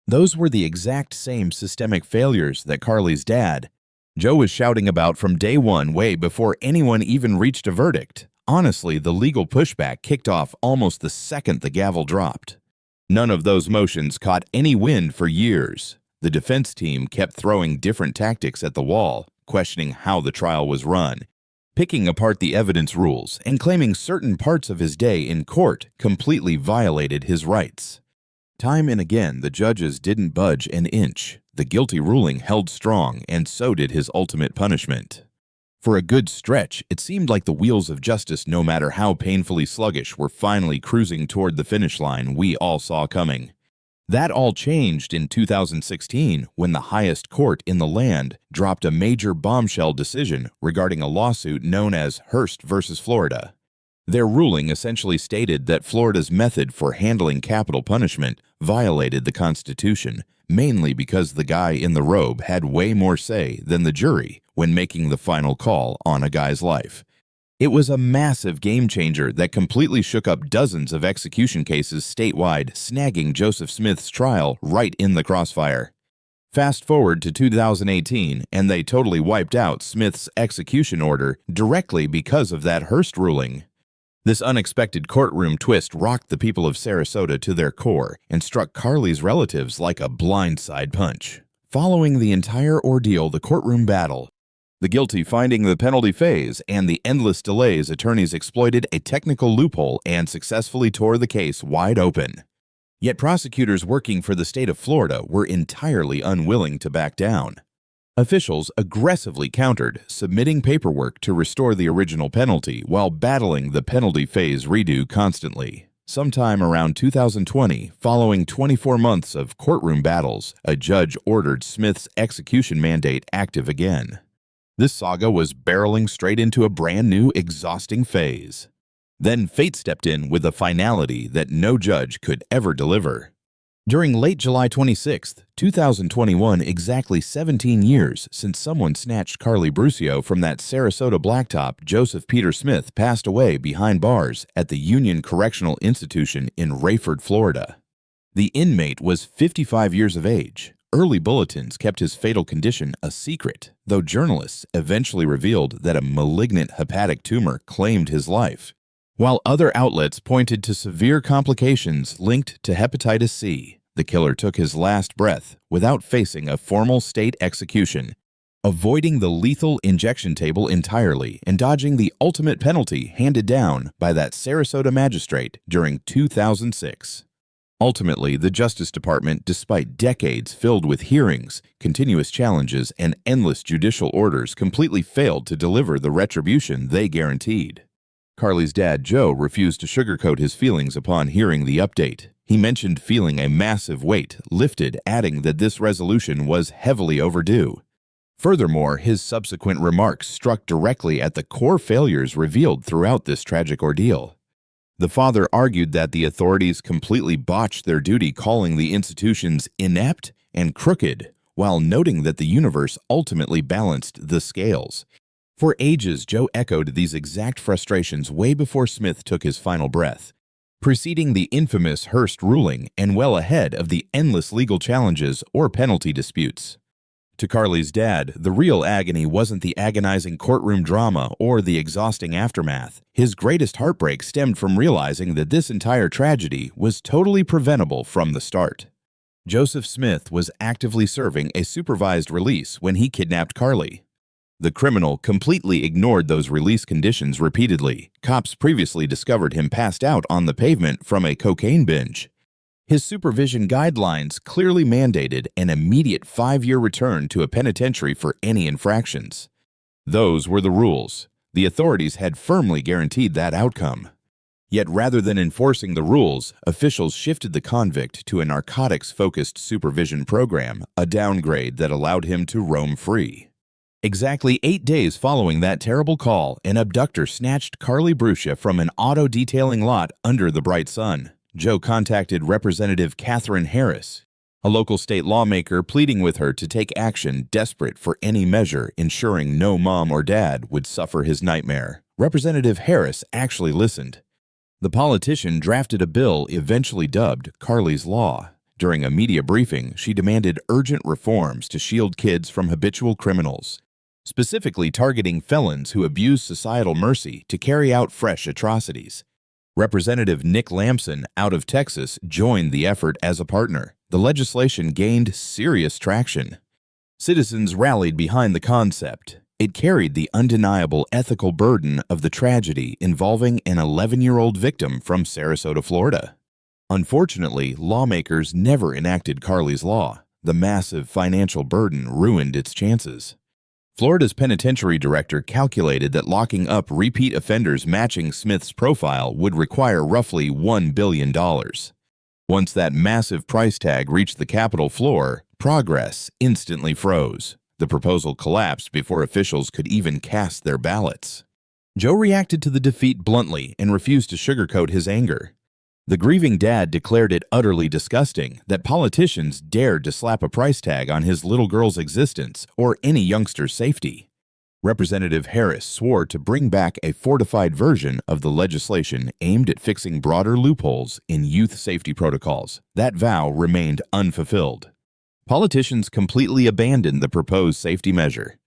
Those were the exact same systemic failures that Carlie's dad, Joe, was shouting about from day one, way before anyone even reached a verdict. Honestly, the legal pushback kicked off almost the second the gavel dropped. None of those motions caught any wind for years. The defense team kept throwing different tactics at the wall, questioning how the trial was run, picking apart the evidence rules, and claiming certain parts of his day in court completely violated his rights. Time and again, the judges didn't budge an inch. The guilty ruling held strong, and so did his ultimate punishment. For a good stretch, it seemed like the wheels of justice, no matter how painfully sluggish, were finally cruising toward the finish line we all saw coming. That all changed in 2016 when the highest court in the land dropped a major bombshell decision regarding a lawsuit known as Hearst versus Florida. Their ruling essentially stated that Florida's method for handling capital punishment violated the Constitution, mainly because the guy in the robe had way more say than the jury when making the final call on a guy's life. It was a massive game changer that completely shook up dozens of execution cases statewide, snagging Joseph Smith's trial right in the crossfire. Fast forward to 2018, and they totally wiped out Smith's execution order directly because of that Hearst ruling. This unexpected courtroom twist rocked the people of Sarasota to their core and struck Carlie's relatives like a blindside punch. Following the entire ordeal, the courtroom battle, the guilty finding the penalty phase, and the endless delays, attorneys exploited a technical loophole and successfully tore the case wide open. Yet prosecutors working for the state of Florida were entirely unwilling to back down. Officials aggressively countered, submitting paperwork to restore the original penalty while battling the penalty phase redo constantly. Sometime around 2020, following 24 months of courtroom battles, a judge ordered Smith's execution mandate active again. This saga was barreling straight into a brand new, exhausting phase. Then fate stepped in with a finality that no judge could ever deliver. During late July 26, 2021, exactly 17 years since someone snatched Carlie Brucia from that Sarasota blacktop, Joseph Peter Smith passed away behind bars at the Union Correctional Institution in Rayford, Florida. The inmate was 55 years of age. Early bulletins kept his fatal condition a secret, though journalists eventually revealed that a malignant hepatic tumor claimed his life, while other outlets pointed to severe complications linked to hepatitis C. The killer took his last breath without facing a formal state execution, avoiding the lethal injection table entirely and dodging the ultimate penalty handed down by that Sarasota magistrate during 2006. Ultimately, the Justice Department, despite decades filled with hearings, continuous challenges, and endless judicial orders, completely failed to deliver the retribution they guaranteed. Carlie's dad, Joe, refused to sugarcoat his feelings upon hearing the update. He mentioned feeling a massive weight lifted, adding that this resolution was heavily overdue. Furthermore, his subsequent remarks struck directly at the core failures revealed throughout this tragic ordeal. The father argued that the authorities completely botched their duty, calling the institutions inept and crooked, while noting that the universe ultimately balanced the scales. For ages, Joe echoed these exact frustrations way before Smith took his final breath, preceding the infamous Hearst ruling and well ahead of the endless legal challenges or penalty disputes. To Carlie's dad, the real agony wasn't the agonizing courtroom drama or the exhausting aftermath. His greatest heartbreak stemmed from realizing that this entire tragedy was totally preventable from the start. Joseph Smith was actively serving a supervised release when he kidnapped Carlie. The criminal completely ignored those release conditions repeatedly. Cops previously discovered him passed out on the pavement from a cocaine binge. His supervision guidelines clearly mandated an immediate 5-year return to a penitentiary for any infractions. Those were the rules. The authorities had firmly guaranteed that outcome. Yet rather than enforcing the rules, officials shifted the convict to a narcotics-focused supervision program, a downgrade that allowed him to roam free. Exactly 8 days following that terrible call, an abductor snatched Carlie Brucia from an auto detailing lot under the bright sun. Joe contacted Representative Catherine Harris, a local state lawmaker, pleading with her to take action, desperate for any measure ensuring no mom or dad would suffer his nightmare. Representative Harris actually listened. The politician drafted a bill eventually dubbed Carlie's Law. During a media briefing, she demanded urgent reforms to shield kids from habitual criminals, specifically targeting felons who abuse societal mercy to carry out fresh atrocities. Representative Nick Lamson, out of Texas, joined the effort as a partner. The legislation gained serious traction. Citizens rallied behind the concept. It carried the undeniable ethical burden of the tragedy involving an 11-year-old victim from Sarasota, Florida. Unfortunately, lawmakers never enacted Carlie's Law. The massive financial burden ruined its chances. Florida's penitentiary director calculated that locking up repeat offenders matching Smith's profile would require roughly $1 billion. Once that massive price tag reached the Capitol floor, progress instantly froze. The proposal collapsed before officials could even cast their ballots. Joe reacted to the defeat bluntly and refused to sugarcoat his anger. The grieving dad declared it utterly disgusting that politicians dared to slap a price tag on his little girl's existence or any youngster's safety. Representative Harris swore to bring back a fortified version of the legislation aimed at fixing broader loopholes in youth safety protocols. That vow remained unfulfilled. Politicians completely abandoned the proposed safety measure.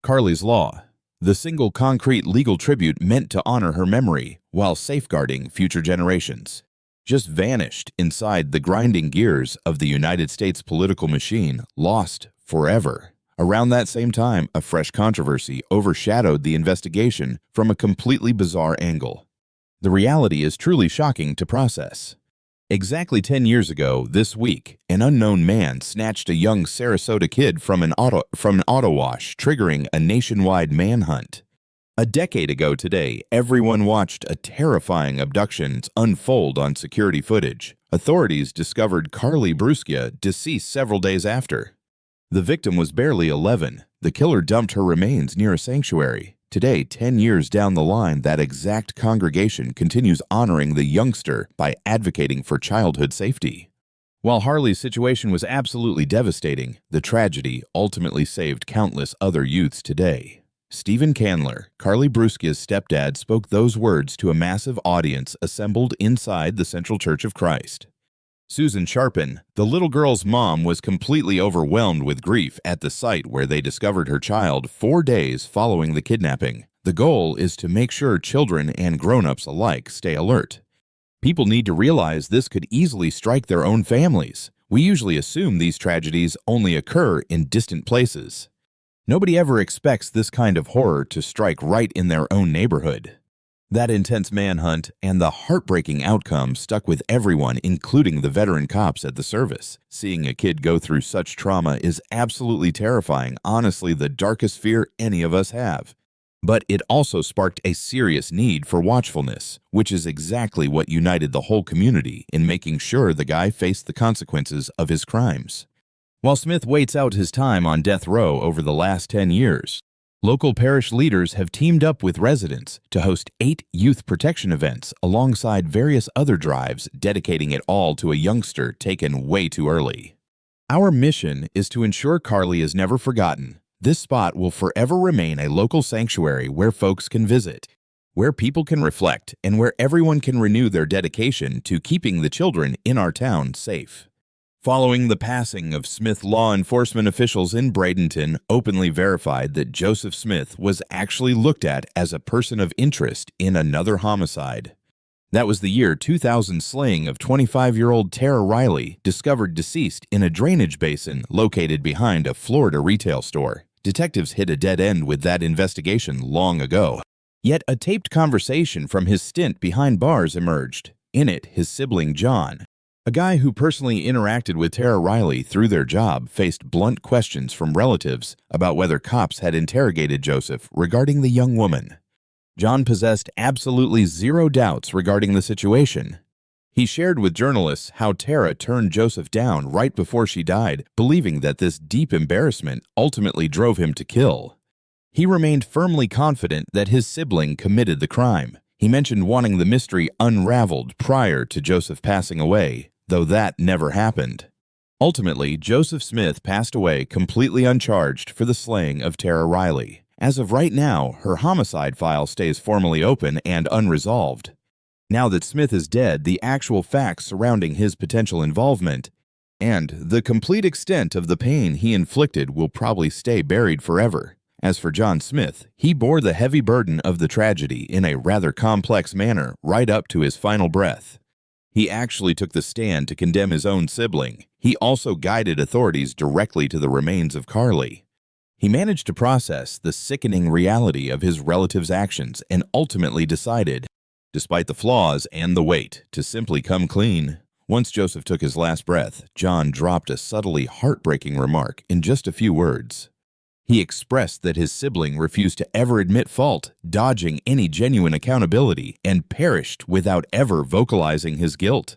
Carlie's Law, the single concrete legal tribute meant to honor her memory while safeguarding future generations, just vanished inside the grinding gears of the United States political machine, lost forever. Around that same time, a fresh controversy overshadowed the investigation from a completely bizarre angle. The reality is truly shocking to process. Exactly 10 years ago, this week, an unknown man snatched a young Sarasota kid from an auto wash, triggering a nationwide manhunt. A decade ago today, everyone watched a terrifying abduction unfold on security footage. Authorities discovered Carlie Brucia deceased several days after. The victim was barely 11. The killer dumped her remains near a sanctuary. Today, 10 years down the line, that exact congregation continues honoring the youngster by advocating for childhood safety. While Harley's situation was absolutely devastating, the tragedy ultimately saved countless other youths today. Stephen Candler, Carlie Brucia's stepdad, spoke those words to a massive audience assembled inside the Central Church of Christ. Susan Sharpen, the little girl's mom, was completely overwhelmed with grief at the site where they discovered her child 4 days following the kidnapping. The goal is to make sure children and grown-ups alike stay alert. People need to realize this could easily strike their own families. We usually assume these tragedies only occur in distant places. Nobody ever expects this kind of horror to strike right in their own neighborhood. That intense manhunt and the heartbreaking outcome stuck with everyone, including the veteran cops at the service. Seeing a kid go through such trauma is absolutely terrifying, honestly the darkest fear any of us have. But it also sparked a serious need for watchfulness, which is exactly what united the whole community in making sure the guy faced the consequences of his crimes. While Smith waits out his time on death row over the last 10 years, local parish leaders have teamed up with residents to host 8 youth protection events alongside various other drives, dedicating it all to a youngster taken way too early. Our mission is to ensure Carlie is never forgotten. This spot will forever remain a local sanctuary where folks can visit, where people can reflect, and where everyone can renew their dedication to keeping the children in our town safe. Following the passing of Smith, law enforcement officials in Bradenton openly verified that Joseph Smith was actually looked at as a person of interest in another homicide. That was the year 2000 slaying of 25-year-old Tara Riley, discovered deceased in a drainage basin located behind a Florida retail store. Detectives hit a dead end with that investigation long ago. Yet a taped conversation from his stint behind bars emerged. In it, his sibling John, a guy who personally interacted with Tara Riley through their job, faced blunt questions from relatives about whether cops had interrogated Joseph regarding the young woman. John possessed absolutely zero doubts regarding the situation. He shared with journalists how Tara turned Joseph down right before she died, believing that this deep embarrassment ultimately drove him to kill. He remained firmly confident that his sibling committed the crime. He mentioned wanting the mystery unraveled prior to Joseph passing away, though that never happened. Ultimately, Joseph Smith passed away completely uncharged for the slaying of Tara Riley. As of right now, her homicide file stays formally open and unresolved. Now that Smith is dead, the actual facts surrounding his potential involvement and the complete extent of the pain he inflicted will probably stay buried forever. As for John Smith, he bore the heavy burden of the tragedy in a rather complex manner right up to his final breath. He actually took the stand to condemn his own sibling. He also guided authorities directly to the remains of Carlie. He managed to process the sickening reality of his relatives' actions and ultimately decided, despite the flaws and the weight, to simply come clean. Once Joseph took his last breath, John dropped a subtly heartbreaking remark in just a few words. He expressed that his sibling refused to ever admit fault, dodging any genuine accountability, and perished without ever vocalizing his guilt.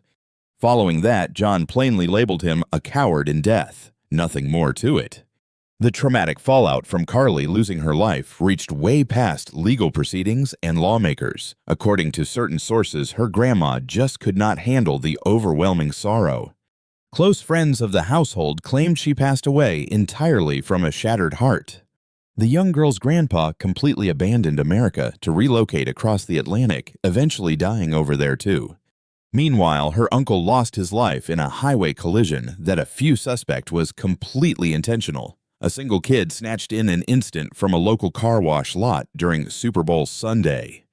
Following that, John plainly labeled him a coward in death. Nothing more to it. The traumatic fallout from Carlie losing her life reached way past legal proceedings and lawmakers. According to certain sources, her grandma just could not handle the overwhelming sorrow. Close friends of the household claimed she passed away entirely from a shattered heart. The young girl's grandpa completely abandoned America to relocate across the Atlantic, eventually dying over there too. Meanwhile, her uncle lost his life in a highway collision that a few suspect was completely intentional. A single kid snatched in an instant from a local car wash lot during Super Bowl Sunday.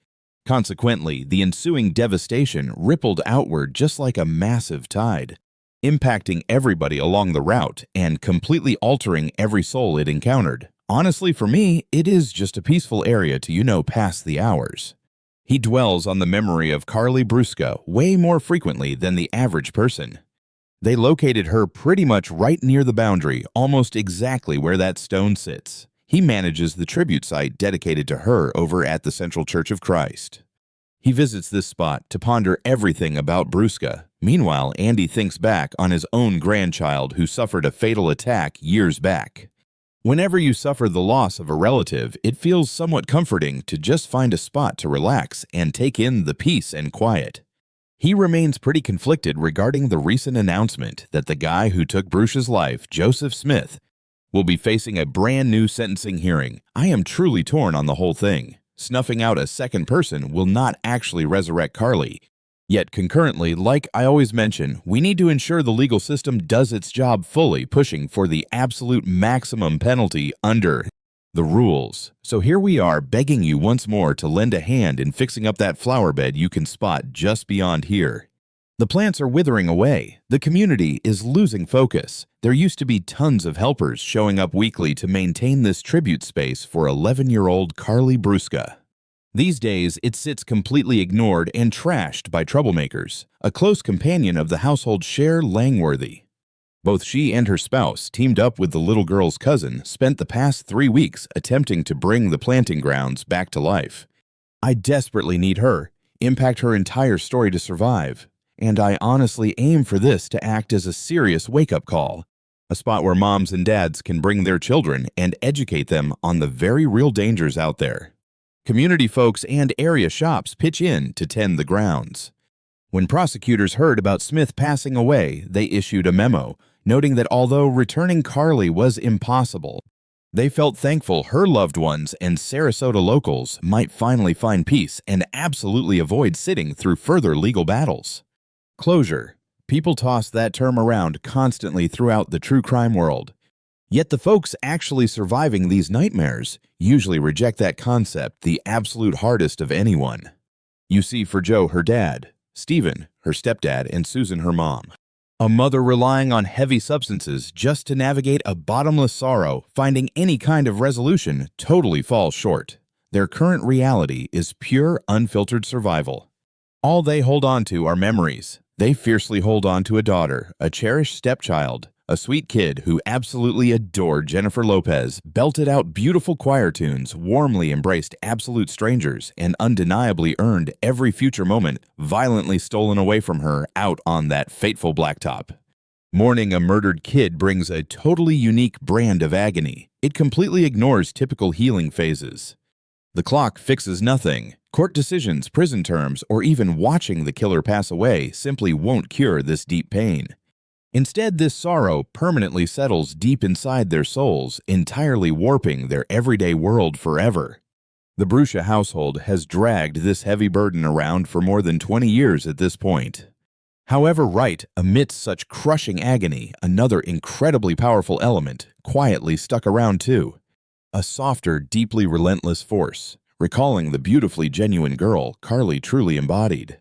Consequently, the ensuing devastation rippled outward just like a massive tide, impacting everybody along the route and completely altering every soul it encountered. Honestly, for me, it is just a peaceful area to pass the hours. He dwells on the memory of Carlie Brucia way more frequently than the average person. They located her pretty much right near the boundary, almost exactly where that stone sits. He manages the tribute site dedicated to her over at the Central Church of Christ. He visits this spot to ponder everything about Brucia. Meanwhile, Andy thinks back on his own grandchild who suffered a fatal attack years back. Whenever you suffer the loss of a relative, it feels somewhat comforting to just find a spot to relax and take in the peace and quiet. He remains pretty conflicted regarding the recent announcement that the guy who took Brucia's life, Joseph Smith, will be facing a brand new sentencing hearing. I am truly torn on the whole thing. Snuffing out a second person will not actually resurrect Carlie. Yet concurrently, like I always mention, we need to ensure the legal system does its job fully, pushing for the absolute maximum penalty under the rules. So here we are begging you once more to lend a hand in fixing up that flower bed you can spot just beyond here. The plants are withering away. The community is losing focus. There used to be tons of helpers showing up weekly to maintain this tribute space for 11-year-old Carlie Brucia. These days, it sits completely ignored and trashed by troublemakers, a close companion of the household Cher Langworthy. Both she and her spouse, teamed up with the little girl's cousin, spent the past 3 weeks attempting to bring the planting grounds back to life. I desperately need her, impact her entire story to survive, and I honestly aim for this to act as a serious wake-up call, a spot where moms and dads can bring their children and educate them on the very real dangers out there. Community folks and area shops pitch in to tend the grounds. When prosecutors heard about Smith passing away, they issued a memo, noting that although returning Carlie was impossible, they felt thankful her loved ones and Sarasota locals might finally find peace and absolutely avoid sitting through further legal battles. Closure. People toss that term around constantly throughout the true crime world. Yet the folks actually surviving these nightmares usually reject that concept the absolute hardest of anyone. You see, for Joe, her dad, Stephen, her stepdad, and Susan, her mom, a mother relying on heavy substances just to navigate a bottomless sorrow, finding any kind of resolution totally falls short. Their current reality is pure, unfiltered survival. All they hold on to are memories. They fiercely hold on to a daughter, a cherished stepchild, a sweet kid who absolutely adored Jennifer Lopez, belted out beautiful choir tunes, warmly embraced absolute strangers, and undeniably earned every future moment violently stolen away from her out on that fateful blacktop. Mourning a murdered kid brings a totally unique brand of agony. It completely ignores typical healing phases. The clock fixes nothing. Court decisions, prison terms, or even watching the killer pass away simply won't cure this deep pain. Instead, this sorrow permanently settles deep inside their souls, entirely warping their everyday world forever. The Brucia household has dragged this heavy burden around for more than 20 years at this point. However, right amidst such crushing agony, another incredibly powerful element quietly stuck around too. A softer, deeply relentless force, recalling the beautifully genuine girl Carlie truly embodied.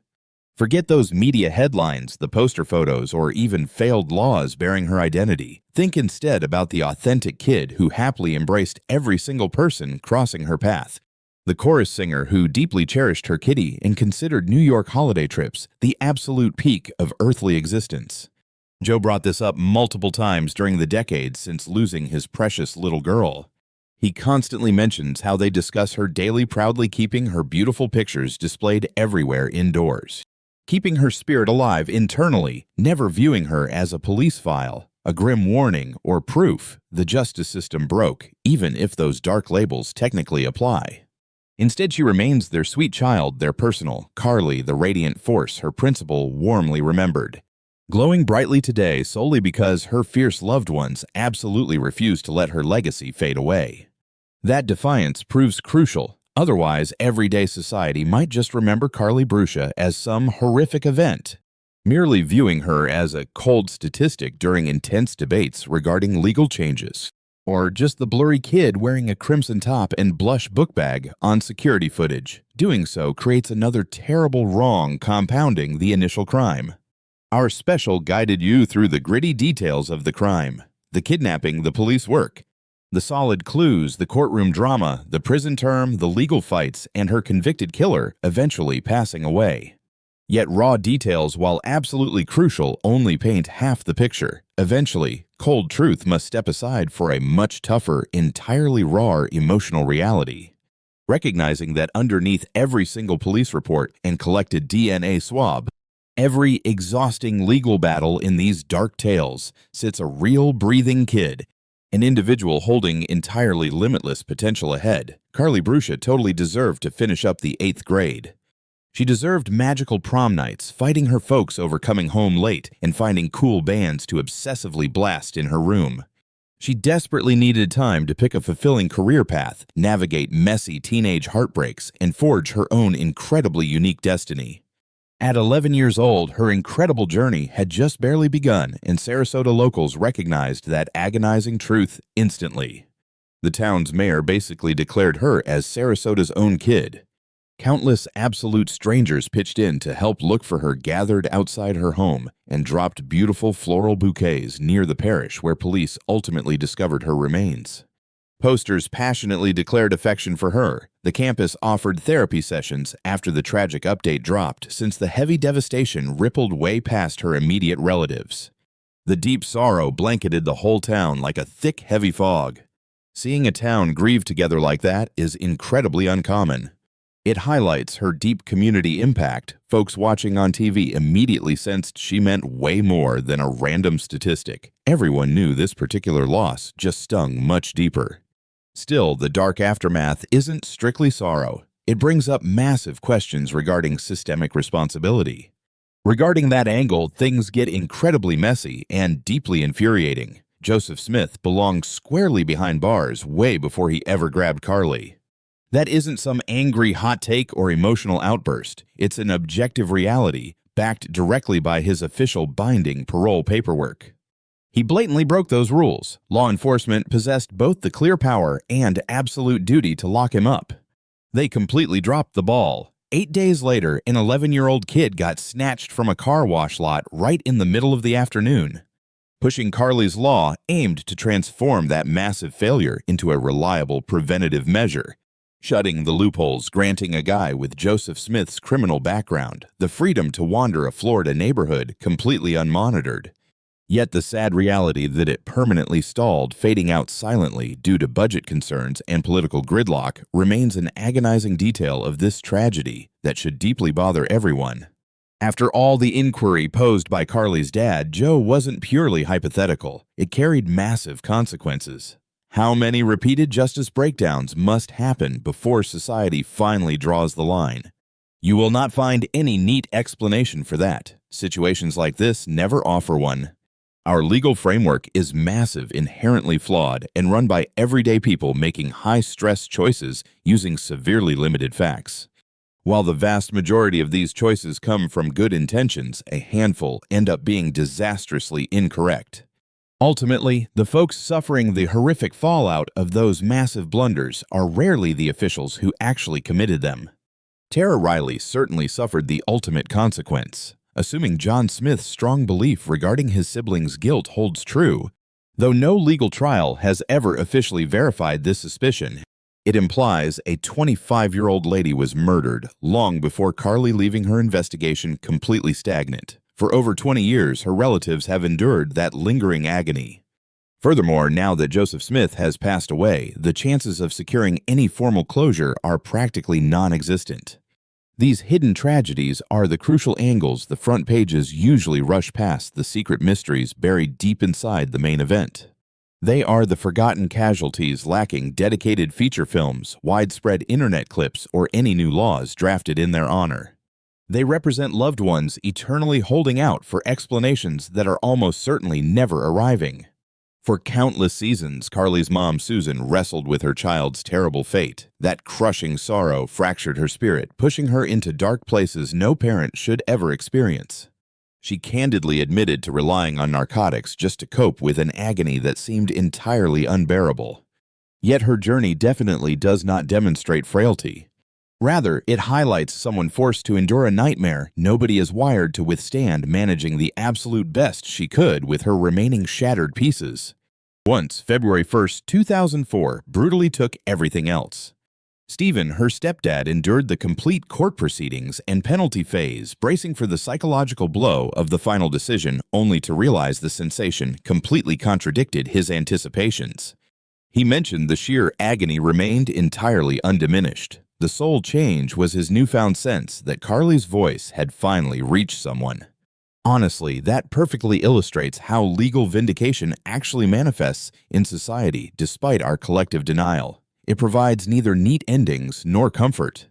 Forget those media headlines, the poster photos, or even failed laws bearing her identity. Think instead about the authentic kid who happily embraced every single person crossing her path. The chorus singer who deeply cherished her kitty and considered New York holiday trips the absolute peak of earthly existence. Joe brought this up multiple times during the decades since losing his precious little girl. He constantly mentions how they discuss her daily proudly keeping her beautiful pictures displayed everywhere indoors, keeping her spirit alive internally, never viewing her as a police file, a grim warning, or proof the justice system broke, even if those dark labels technically apply. Instead, she remains their sweet child, their personal, Carlie, the radiant force her principal warmly remembered, glowing brightly today solely because her fierce loved ones absolutely refused to let her legacy fade away. That defiance proves crucial. Otherwise, everyday society might just remember Carlie Brucia as some horrific event, merely viewing her as a cold statistic during intense debates regarding legal changes. or just the blurry kid wearing a crimson top and blush book bag on security footage. Doing so creates another terrible wrong compounding the initial crime. Our special guided you through the gritty details of the crime, the kidnapping, the police work, the solid clues, the courtroom drama, the prison term, the legal fights, and her convicted killer eventually passing away. Yet raw details, while absolutely crucial, only paint half the picture. Eventually, cold truth must step aside for a much tougher, entirely raw emotional reality. Recognizing that underneath every single police report and collected DNA swab, every exhausting legal battle in these dark tales, sits a real breathing kid, an individual holding entirely limitless potential ahead. Carlie Brucia totally deserved to finish up the 8th grade. She deserved magical prom nights, fighting her folks over coming home late and finding cool bands to obsessively blast in her room. She desperately needed time to pick a fulfilling career path, navigate messy teenage heartbreaks, and forge her own incredibly unique destiny. At 11 years old, her incredible journey had just barely begun, and Sarasota locals recognized that agonizing truth instantly. The town's mayor basically declared her as Sarasota's own kid. Countless absolute strangers pitched in to help look for her gathered outside her home and dropped beautiful floral bouquets near the parish where police ultimately discovered her remains. Posters passionately declared affection for her. The campus offered therapy sessions after the tragic update dropped, since the heavy devastation rippled way past her immediate relatives. The deep sorrow blanketed the whole town like a thick, heavy fog. Seeing a town grieve together like that is incredibly uncommon. It highlights her deep community impact. Folks watching on TV immediately sensed she meant way more than a random statistic. Everyone knew this particular loss just stung much deeper. Still, the dark aftermath isn't strictly sorrow. It brings up massive questions regarding systemic responsibility. Regarding that angle, things get incredibly messy and deeply infuriating. Joseph Smith belonged squarely behind bars way before he ever grabbed Carlie. That isn't some angry hot take or emotional outburst. It's an objective reality, backed directly by his official binding parole paperwork. He blatantly broke those rules. Law enforcement possessed both the clear power and absolute duty to lock him up. They completely dropped the ball. 8 days later, an 11-year-old kid got snatched from a car wash lot right in the middle of the afternoon. Pushing Carlie's law aimed to transform that massive failure into a reliable preventative measure, shutting the loopholes, granting a guy with Joseph Smith's criminal background the freedom to wander a Florida neighborhood completely unmonitored. Yet the sad reality that it permanently stalled, fading out silently due to budget concerns and political gridlock, remains an agonizing detail of this tragedy that should deeply bother everyone. After all the inquiry posed by Carlie's dad, Joe wasn't purely hypothetical. It carried massive consequences. How many repeated justice breakdowns must happen before society finally draws the line? You will not find any neat explanation for that. Situations like this never offer one. Our legal framework is massive, inherently flawed, and run by everyday people making high-stress choices using severely limited facts. While the vast majority of these choices come from good intentions, a handful end up being disastrously incorrect. Ultimately, the folks suffering the horrific fallout of those massive blunders are rarely the officials who actually committed them. Tara Riley certainly suffered the ultimate consequence. Assuming John Smith's strong belief regarding his siblings' guilt holds true, though no legal trial has ever officially verified this suspicion, it implies a 25-year-old lady was murdered long before Carlie, leaving her investigation completely stagnant. For over 20 years, her relatives have endured that lingering agony. Furthermore, now that Joseph Smith has passed away, the chances of securing any formal closure are practically non-existent. These hidden tragedies are the crucial angles the front pages usually rush past the secret mysteries buried deep inside the main event. They are the forgotten casualties lacking dedicated feature films, widespread internet clips, or any new laws drafted in their honor. They represent loved ones eternally holding out for explanations that are almost certainly never arriving. For countless seasons, Carlie's mom, Susan, wrestled with her child's terrible fate. That crushing sorrow fractured her spirit, pushing her into dark places no parent should ever experience. She candidly admitted to relying on narcotics just to cope with an agony that seemed entirely unbearable. Yet her journey definitely does not demonstrate frailty. Rather, it highlights someone forced to endure a nightmare nobody is wired to withstand, managing the absolute best she could with her remaining shattered pieces. Once February 1st, 2004 brutally took everything else. Stephen, her stepdad, endured the complete court proceedings and penalty phase, bracing for the psychological blow of the final decision, only to realize the sensation completely contradicted his anticipations. He mentioned the sheer agony remained entirely undiminished. The sole change was his newfound sense that Carlie's voice had finally reached someone. Honestly, that perfectly illustrates how legal vindication actually manifests in society despite our collective denial. It provides neither neat endings nor comfort.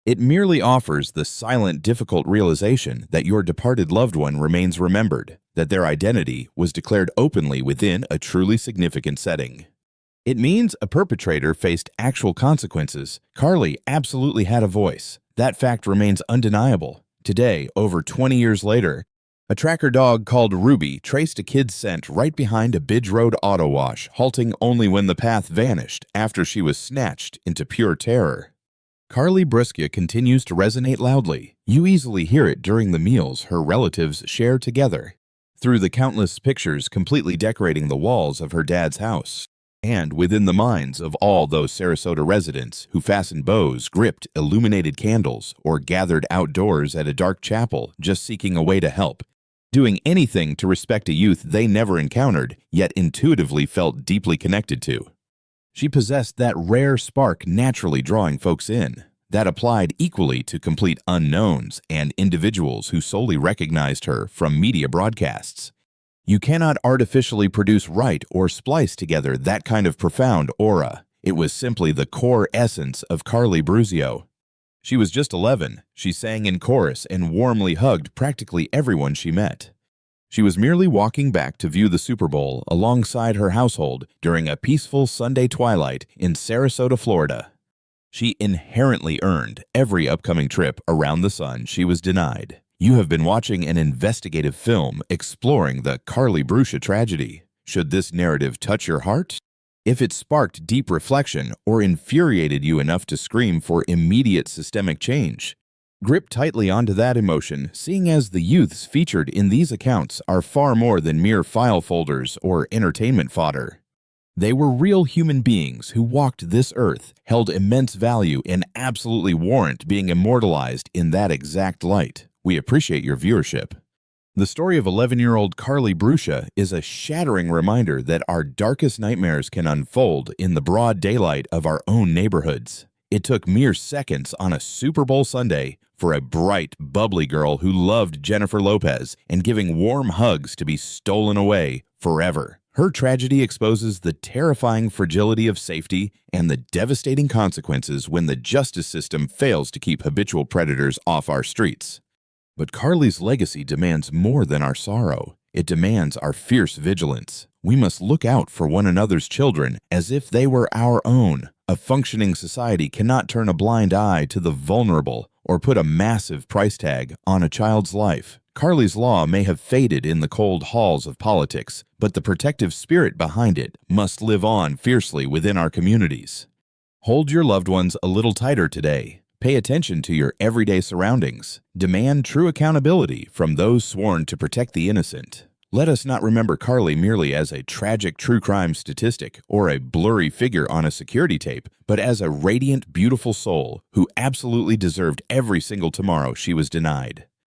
It merely offers the silent, difficult realization that your departed loved one remains remembered, that their identity was declared openly within a truly significant setting. It means a perpetrator faced actual consequences. Carlie absolutely had a voice. That fact remains undeniable. Today, over 20 years later, a tracker dog called Ruby traced a kid's scent right behind a Bidge Road auto wash, halting only when the path vanished after she was snatched into pure terror. Carlie Brucia continues to resonate loudly. You easily hear it during the meals her relatives share together, through the countless pictures completely decorating the walls of her dad's house, and within the minds of all those Sarasota residents who fastened bows, gripped illuminated candles, or gathered outdoors at a dark chapel just seeking a way to help, doing anything to respect a youth they never encountered, yet intuitively felt deeply connected to. She possessed that rare spark naturally drawing folks in, that applied equally to complete unknowns and individuals who solely recognized her from media broadcasts. You cannot artificially produce right or splice together that kind of profound aura. It was simply the core essence of Carlie Brucia. She was just 11. She sang in chorus and warmly hugged practically everyone she met. She was merely walking back to view the Super Bowl alongside her household during a peaceful Sunday twilight in Sarasota, Florida. She inherently earned every upcoming trip around the sun she was denied. You have been watching an investigative film exploring the Carlie Brucia tragedy. Should this narrative touch your heart? If it sparked deep reflection or infuriated you enough to scream for immediate systemic change, grip tightly onto that emotion, seeing as the youths featured in these accounts are far more than mere file folders or entertainment fodder. They were real human beings who walked this earth, held immense value, and absolutely warrant being immortalized in that exact light. We appreciate your viewership. The story of 11-year-old Carlie Brucia is a shattering reminder that our darkest nightmares can unfold in the broad daylight of our own neighborhoods. It took mere seconds on a Super Bowl Sunday for a bright, bubbly girl who loved Jennifer Lopez and giving warm hugs to be stolen away forever. Her tragedy exposes the terrifying fragility of safety and the devastating consequences when the justice system fails to keep habitual predators off our streets. But Carlie's legacy demands more than our sorrow. It demands our fierce vigilance. We must look out for one another's children as if they were our own. A functioning society cannot turn a blind eye to the vulnerable or put a massive price tag on a child's life. Carlie's law may have faded in the cold halls of politics, but the protective spirit behind it must live on fiercely within our communities. Hold your loved ones a little tighter today. Pay attention to your everyday surroundings. Demand true accountability from those sworn to protect the innocent. Let us not remember Carlie merely as a tragic true crime statistic or a blurry figure on a security tape, but as a radiant, beautiful soul who absolutely deserved every single tomorrow she was denied.